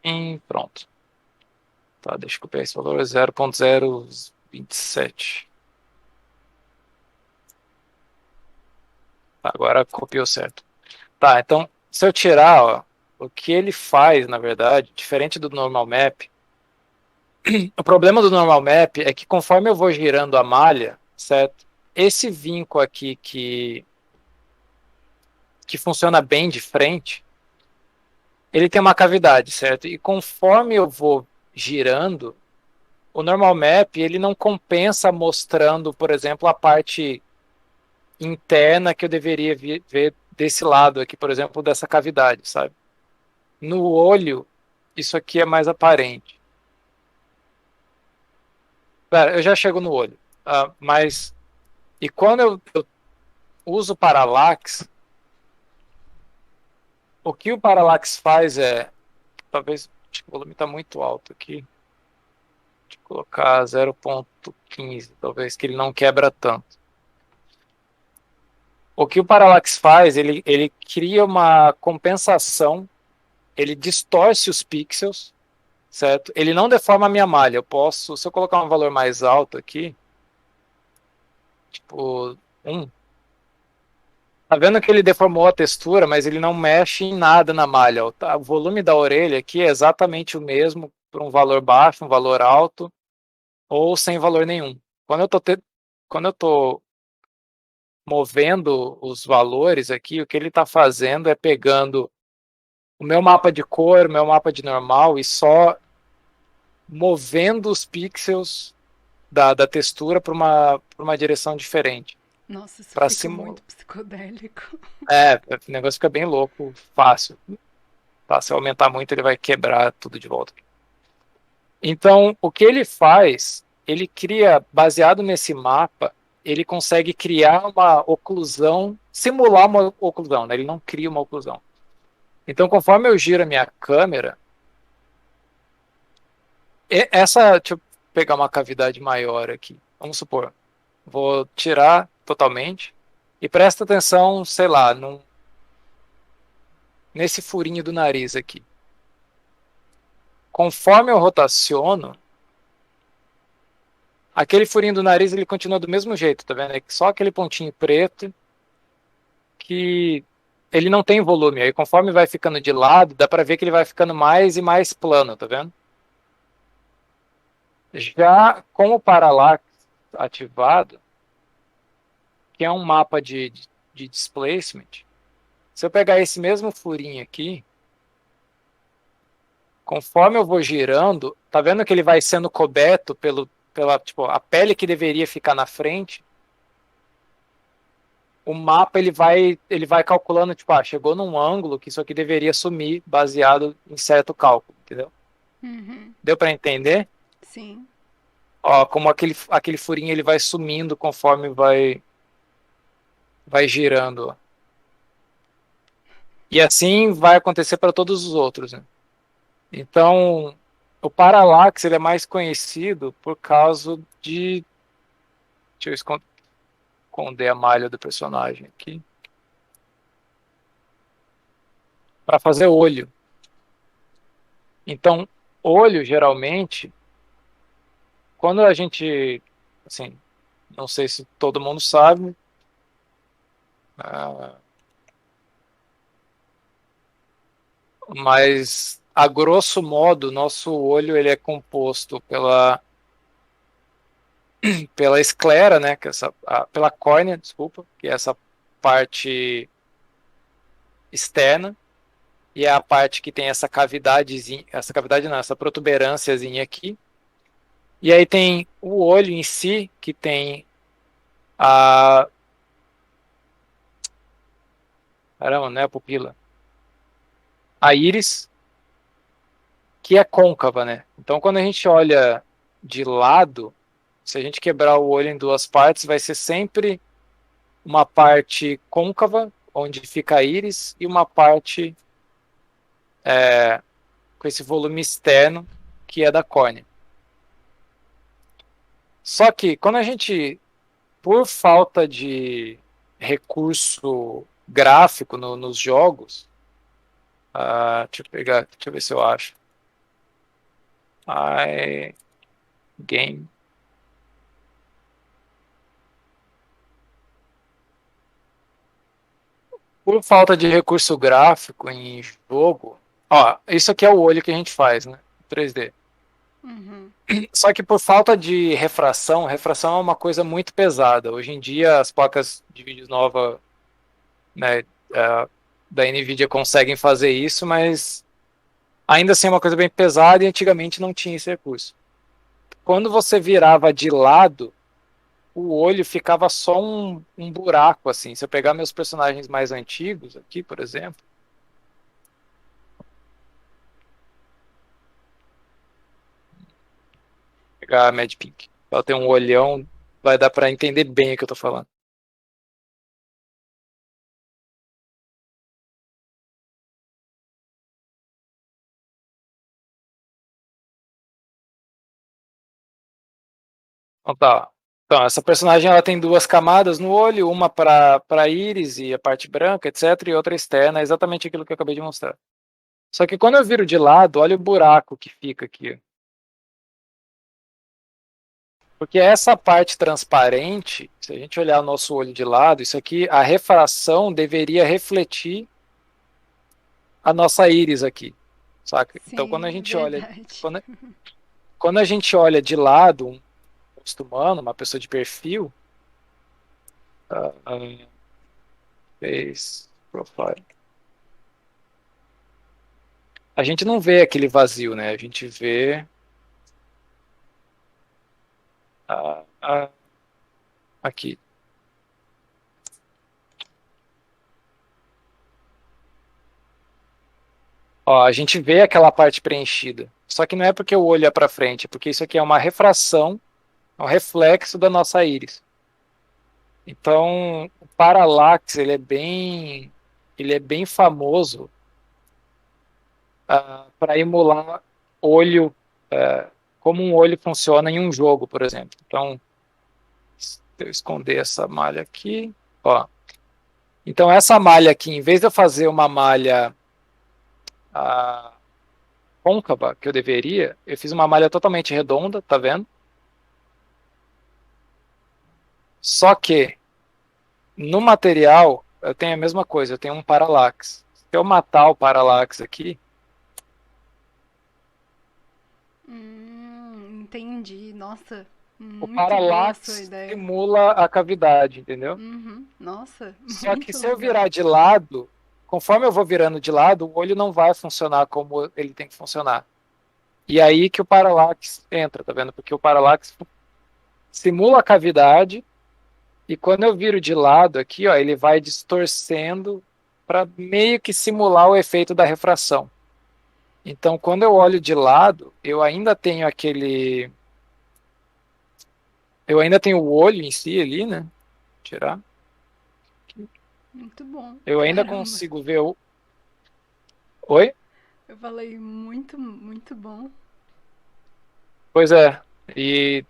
E pronto. Tá, deixa eu copiar esse valor. 0.027. Tá, agora copiou certo. Tá, então, se eu tirar, ó, o que ele faz, na verdade, diferente do normal map, o problema do normal map é que conforme eu vou girando a malha, certo? Esse vinco aqui que funciona bem de frente, ele tem uma cavidade, certo? E conforme eu vou girando, o normal map ele não compensa mostrando, por exemplo, a parte interna que eu deveria ver desse lado aqui, por exemplo, dessa cavidade, sabe? No olho, isso aqui é mais aparente. Pera, eu já chego no olho. Mas, e quando eu uso parallax, o que o parallax faz é, talvez, acho que o volume está muito alto aqui, deixa eu colocar 0.15, talvez, que ele não quebra tanto. O que o parallax faz, ele cria uma compensação, ele distorce os pixels, certo? Ele não deforma a minha malha. Eu posso, se eu colocar um valor mais alto aqui, tipo 1, tá vendo que ele deformou a textura, mas ele não mexe em nada na malha. O volume da orelha aqui é exatamente o mesmo para um valor baixo, um valor alto ou sem valor nenhum. Quando eu tô movendo os valores aqui, o que ele está fazendo é pegando o meu mapa de cor, o meu mapa de normal e só movendo os pixels da textura para uma direção diferente. Nossa, isso Para fica simular. muito psicodélico. É, o negócio fica bem louco, fácil. Tá? Se eu aumentar muito, ele vai quebrar tudo de volta. Então, o que ele faz, ele cria, baseado nesse mapa, ele consegue criar uma oclusão, simular uma oclusão, né? Ele não cria uma oclusão. Então, conforme eu giro a minha câmera, deixa eu pegar uma cavidade maior aqui. Vamos supor, vou tirar totalmente e presta atenção, sei lá, nesse furinho do nariz aqui. Conforme eu rotaciono, aquele furinho do nariz ele continua do mesmo jeito, tá vendo? É só aquele pontinho preto que ele não tem volume. Aí conforme vai ficando de lado, dá para ver que ele vai ficando mais e mais plano, tá vendo? Já com o Parallax ativado, que é um mapa de displacement, se eu pegar esse mesmo furinho aqui, conforme eu vou girando, tá vendo que ele vai sendo coberto pela, tipo, a pele que deveria ficar na frente, o mapa ele vai calculando, tipo, chegou num ângulo que isso aqui deveria sumir baseado em certo cálculo, entendeu? Uhum. Deu para entender? Sim. Ó, como aquele furinho ele vai sumindo conforme vai girando, ó. E assim vai acontecer para todos os outros, né? Então, o Parallax ele é mais conhecido por causa de. Deixa eu esconder a malha do personagem aqui. Para fazer olho. Então, olho, geralmente, quando a gente. Assim, não sei se todo mundo sabe. ah, mas, a grosso modo, nosso olho ele é composto pela esclera, né? Pela córnea, desculpa, que é essa parte externa. E é a parte que tem essa cavidadezinha, essa cavidade não, essa protuberânciazinha aqui. E aí tem o olho em si, que tem a. Caramba, não é a pupila. A íris, que é côncava, né? Então quando a gente olha de lado, se a gente quebrar o olho em duas partes, vai ser sempre uma parte côncava, onde fica a íris, e uma parte com esse volume externo, que é da córnea. Só que quando a gente por falta de recurso gráfico nos jogos, deixa eu ver se eu acho. Game. Por falta de recurso gráfico em jogo, ó, isso aqui é o olho que a gente faz, né? 3D. Uhum. Só que por falta de refração, refração é uma coisa muito pesada. Hoje em dia as placas de vídeo novas, né, da Nvidia conseguem fazer isso, mas ainda assim é uma coisa bem pesada e antigamente não tinha esse recurso. Quando você virava de lado, o olho ficava só um buraco, assim. Se eu pegar meus personagens mais antigos aqui, por exemplo, pegar a Mad Pink, ela tem um olhão, vai dar para entender bem o que eu tô falando. Então tá. Então, essa personagem ela tem duas camadas no olho, uma para íris e a parte branca, etc, e outra externa, é exatamente aquilo que eu acabei de mostrar. Só que quando eu viro de lado, olha o buraco que fica aqui. Porque essa parte transparente, se a gente olhar o nosso olho de lado, isso aqui, a refração deveria refletir a nossa íris aqui, saca? Então, quando a Sim, gente olha, verdade. quando, quando a gente olha de lado, um rosto humano, uma pessoa de perfil, face profile, a gente não vê aquele vazio, né? A gente vê aqui. Ó, a gente vê aquela parte preenchida. Só que não é porque o olho é para frente, é porque isso aqui é uma refração, é um reflexo da nossa íris. Então, o Parallax, ele é bem famoso para emular olho, como um olho funciona em um jogo, por exemplo. Então, se eu esconder essa malha aqui, ó. Então, essa malha aqui, em vez de eu fazer uma malha ah, côncava, que eu deveria, eu fiz uma malha totalmente redonda, tá vendo? Só que no material eu tenho a mesma coisa, eu tenho um paralaxe. Se eu matar o paralaxe aqui, Entendi. Nossa, o muito boa a sua paralaxe ideia. simula a cavidade, entendeu? Uhum. Nossa, Só que muito se eu legal. virar de lado, conforme eu vou virando de lado, o olho não vai funcionar como ele tem que funcionar. E aí que o paralaxe entra, tá vendo? Porque o paralaxe simula a cavidade e quando eu viro de lado aqui, ó, ele vai distorcendo para meio que simular o efeito da refração. Então, quando eu olho de lado, eu ainda tenho o olho em si ali, né? Tirar. Muito bom. Eu ainda Caramba. consigo ver o. Oi? Eu falei muito, muito bom. Pois é. E,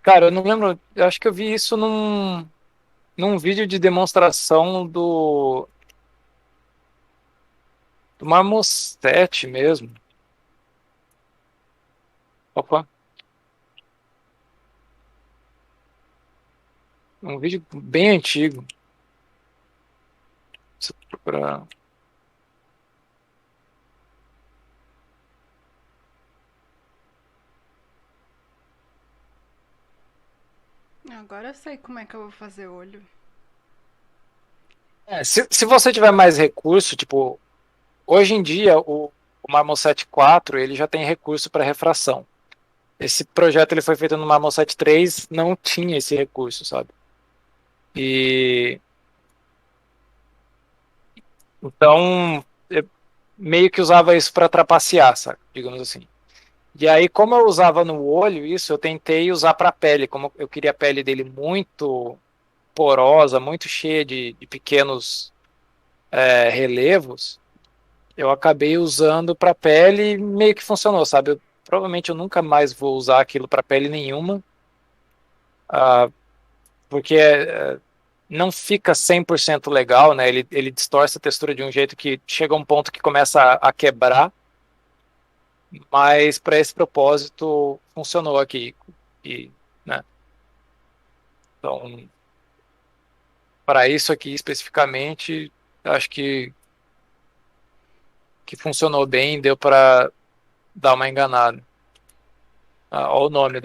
cara, eu não lembro. Eu acho que eu vi isso num vídeo de demonstração do Marmoset mesmo. Opa, um vídeo bem antigo. Deixa eu procurar. Agora eu sei como é que eu vou fazer olho. Se você tiver mais recurso, tipo, hoje em dia o Marmoset 4 ele já tem recurso para refração. Esse projeto ele foi feito no Marmoset 3, não tinha esse recurso, sabe? E então eu meio que usava isso para trapacear, sabe? Digamos assim. E aí, como eu usava no olho isso, eu tentei usar para a pele, como eu queria a pele dele muito porosa, muito cheia de pequenos relevos, eu acabei usando para pele e meio que funcionou, sabe? Provavelmente eu nunca mais vou usar aquilo para pele nenhuma, porque não fica 100% legal, né? Ele distorce a textura de um jeito que chega a um ponto que começa a quebrar, mas para esse propósito funcionou aqui. E, né? Então, para isso aqui especificamente, acho que funcionou bem, deu para dar uma enganada. Olha o nome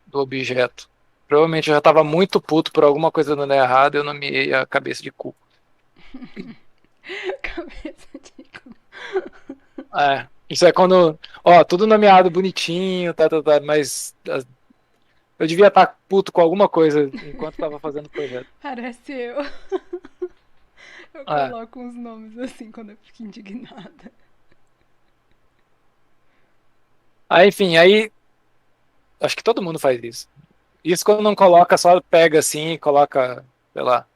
do objeto. Provavelmente eu já estava muito puto por alguma coisa dando errado e eu nomeei a cabeça de cu. Cabeça de cu. Isso é quando, ó, tudo nomeado bonitinho, tá, mas eu devia estar puto com alguma coisa enquanto estava fazendo o projeto. Parece eu. Eu É. coloco uns nomes assim quando eu fico indignada. Enfim, aí acho que todo mundo faz isso. Isso quando não coloca, só pega assim, coloca, sei lá,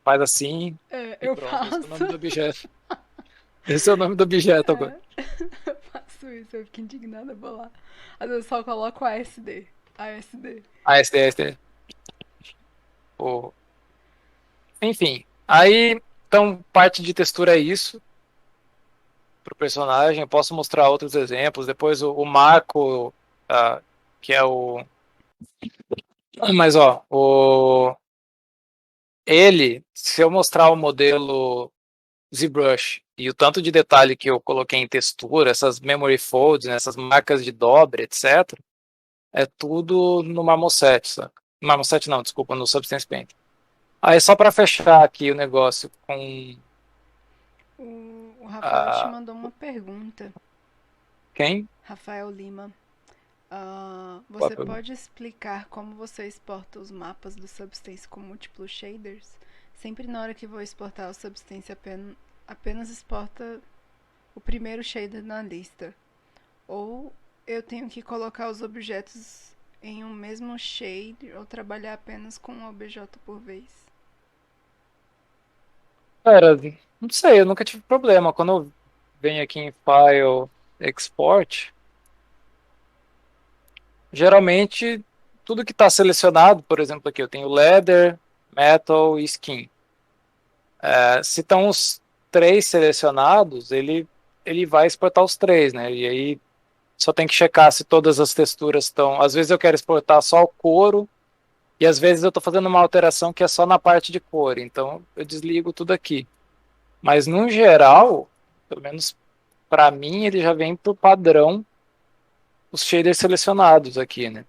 faz assim É, e eu pronto. Esse é o faço. nome do objeto. Esse é o nome do objeto agora. É, eu faço isso, eu fico indignada, vou lá. Às vezes eu só coloco ASD. ASD. ASD. O... Enfim, aí, então, parte de textura é isso para o personagem. Eu posso mostrar outros exemplos. Depois o Marco, que é o. Mas, ó, se eu mostrar o modelo ZBrush e o tanto de detalhe que eu coloquei em textura, essas memory folds, né, essas marcas de dobra, etc., é tudo no Marmoset, sabe? Marmoset não, desculpa, no Substance Paint. Aí só para fechar aqui o negócio com O Rafael te a mandou uma pergunta. quem? Rafael Lima. Boa Você pergunta. pode explicar como você exporta os mapas do Substance com múltiplos shaders? Sempre na hora que vou exportar o Substance apenas exporta o primeiro shader na lista. Ou eu tenho que colocar os objetos em um mesmo shader ou trabalhar apenas com um objeto por vez. Cara, não sei, eu nunca tive problema. Quando eu venho aqui em File, Export, geralmente tudo que está selecionado, por exemplo, aqui eu tenho Leather, Metal e Skin. Se estão os três selecionados, ele vai exportar os três, né? E aí só tem que checar se todas as texturas estão. Às vezes eu quero exportar só o couro, e às vezes eu estou fazendo uma alteração que é só na parte de couro. Então eu desligo tudo aqui. Mas no geral, pelo menos para mim, ele já vem por padrão os shaders selecionados aqui, né?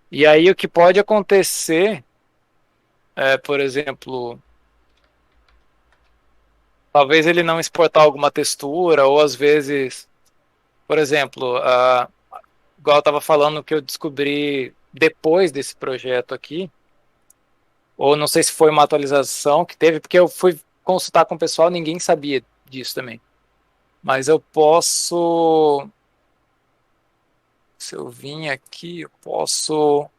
E aí o que pode acontecer por exemplo, talvez ele não exportar alguma textura, ou às vezes, por exemplo, igual eu estava falando que eu descobri depois desse projeto aqui, ou não sei se foi uma atualização que teve, porque eu fui consultar com o pessoal, ninguém sabia disso também. Mas eu posso, se eu vim aqui, eu posso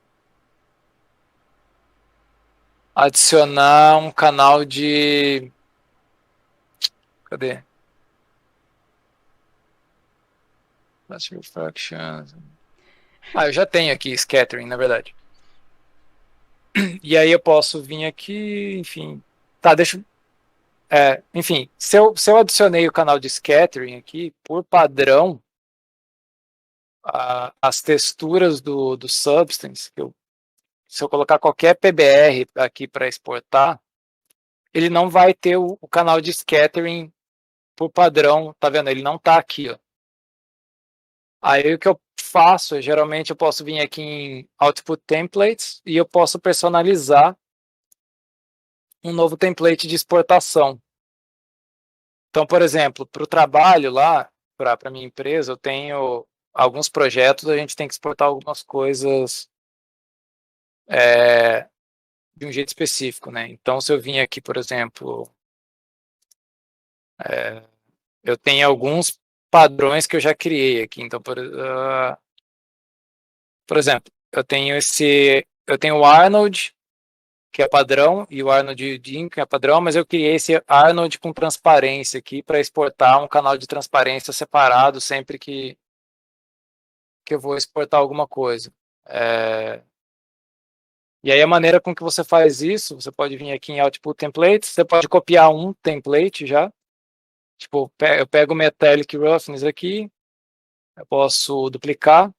adicionar um canal de, cadê? Mass Reflections. Eu já tenho aqui scattering, na verdade. E aí eu posso vir aqui, enfim. Tá, deixa. Enfim, se eu adicionei o canal de scattering aqui, por padrão, as texturas do Substance, se eu colocar qualquer PBR aqui para exportar, ele não vai ter o canal de scattering por padrão, tá vendo? Ele não tá aqui, ó. Aí o que eu faço, geralmente eu posso vir aqui em Output Templates e eu posso personalizar um novo template de exportação. Então, por exemplo, para o trabalho lá, para a minha empresa, eu tenho alguns projetos, a gente tem que exportar algumas coisas de um jeito específico, né? Então, se eu vim aqui, por exemplo, eu tenho alguns padrões que eu já criei aqui. Então, por exemplo, eu tenho o Arnold, que é padrão, e o Arnold Jim, que é padrão, mas eu criei esse Arnold com transparência aqui para exportar um canal de transparência separado sempre que eu vou exportar alguma coisa. E aí a maneira com que você faz isso, você pode vir aqui em Output Templates, você pode copiar um template já, tipo, eu pego o Metallic Roughness aqui, eu posso duplicar,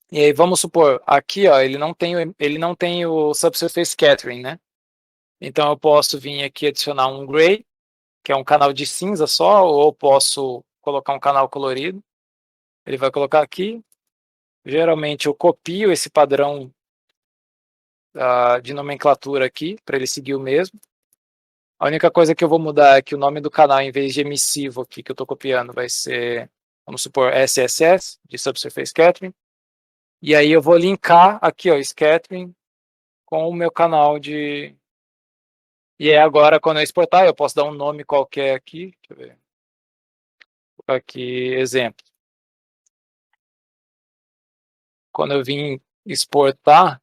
e aí vamos supor, aqui ó, ele não tem o Subsurface Scattering, né? Então eu posso vir aqui adicionar um Gray, que é um canal de cinza só, ou posso colocar um canal colorido. Ele vai colocar aqui. Geralmente eu copio esse padrão de nomenclatura aqui, para ele seguir o mesmo. A única coisa que eu vou mudar é que o nome do canal, em vez de emissivo aqui, que eu estou copiando, vai ser, vamos supor, SSS, de Subsurface Scattering. E aí eu vou linkar aqui, ó, Scattering, com o meu canal de... E aí agora, quando eu exportar, eu posso dar um nome qualquer aqui. Deixa eu ver. Aqui, exemplo. Quando eu vim exportar,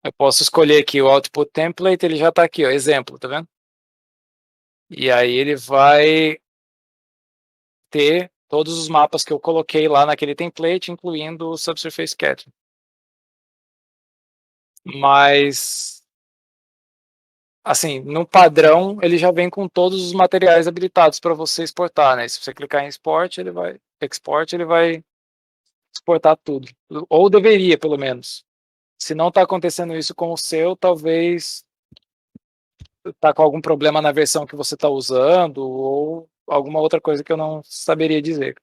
eu posso escolher aqui o Output Template, ele já está aqui, ó, exemplo, tá vendo? E aí ele vai ter todos os mapas que eu coloquei lá naquele template, incluindo o Subsurface Scattering. Mas, assim, no padrão, ele já vem com todos os materiais habilitados para você exportar, né? Se você clicar em Export, ele vai exportar tudo. Ou deveria, pelo menos. Se não está acontecendo isso com o seu, talvez está com algum problema na versão que você está usando, ou alguma outra coisa que eu não saberia dizer.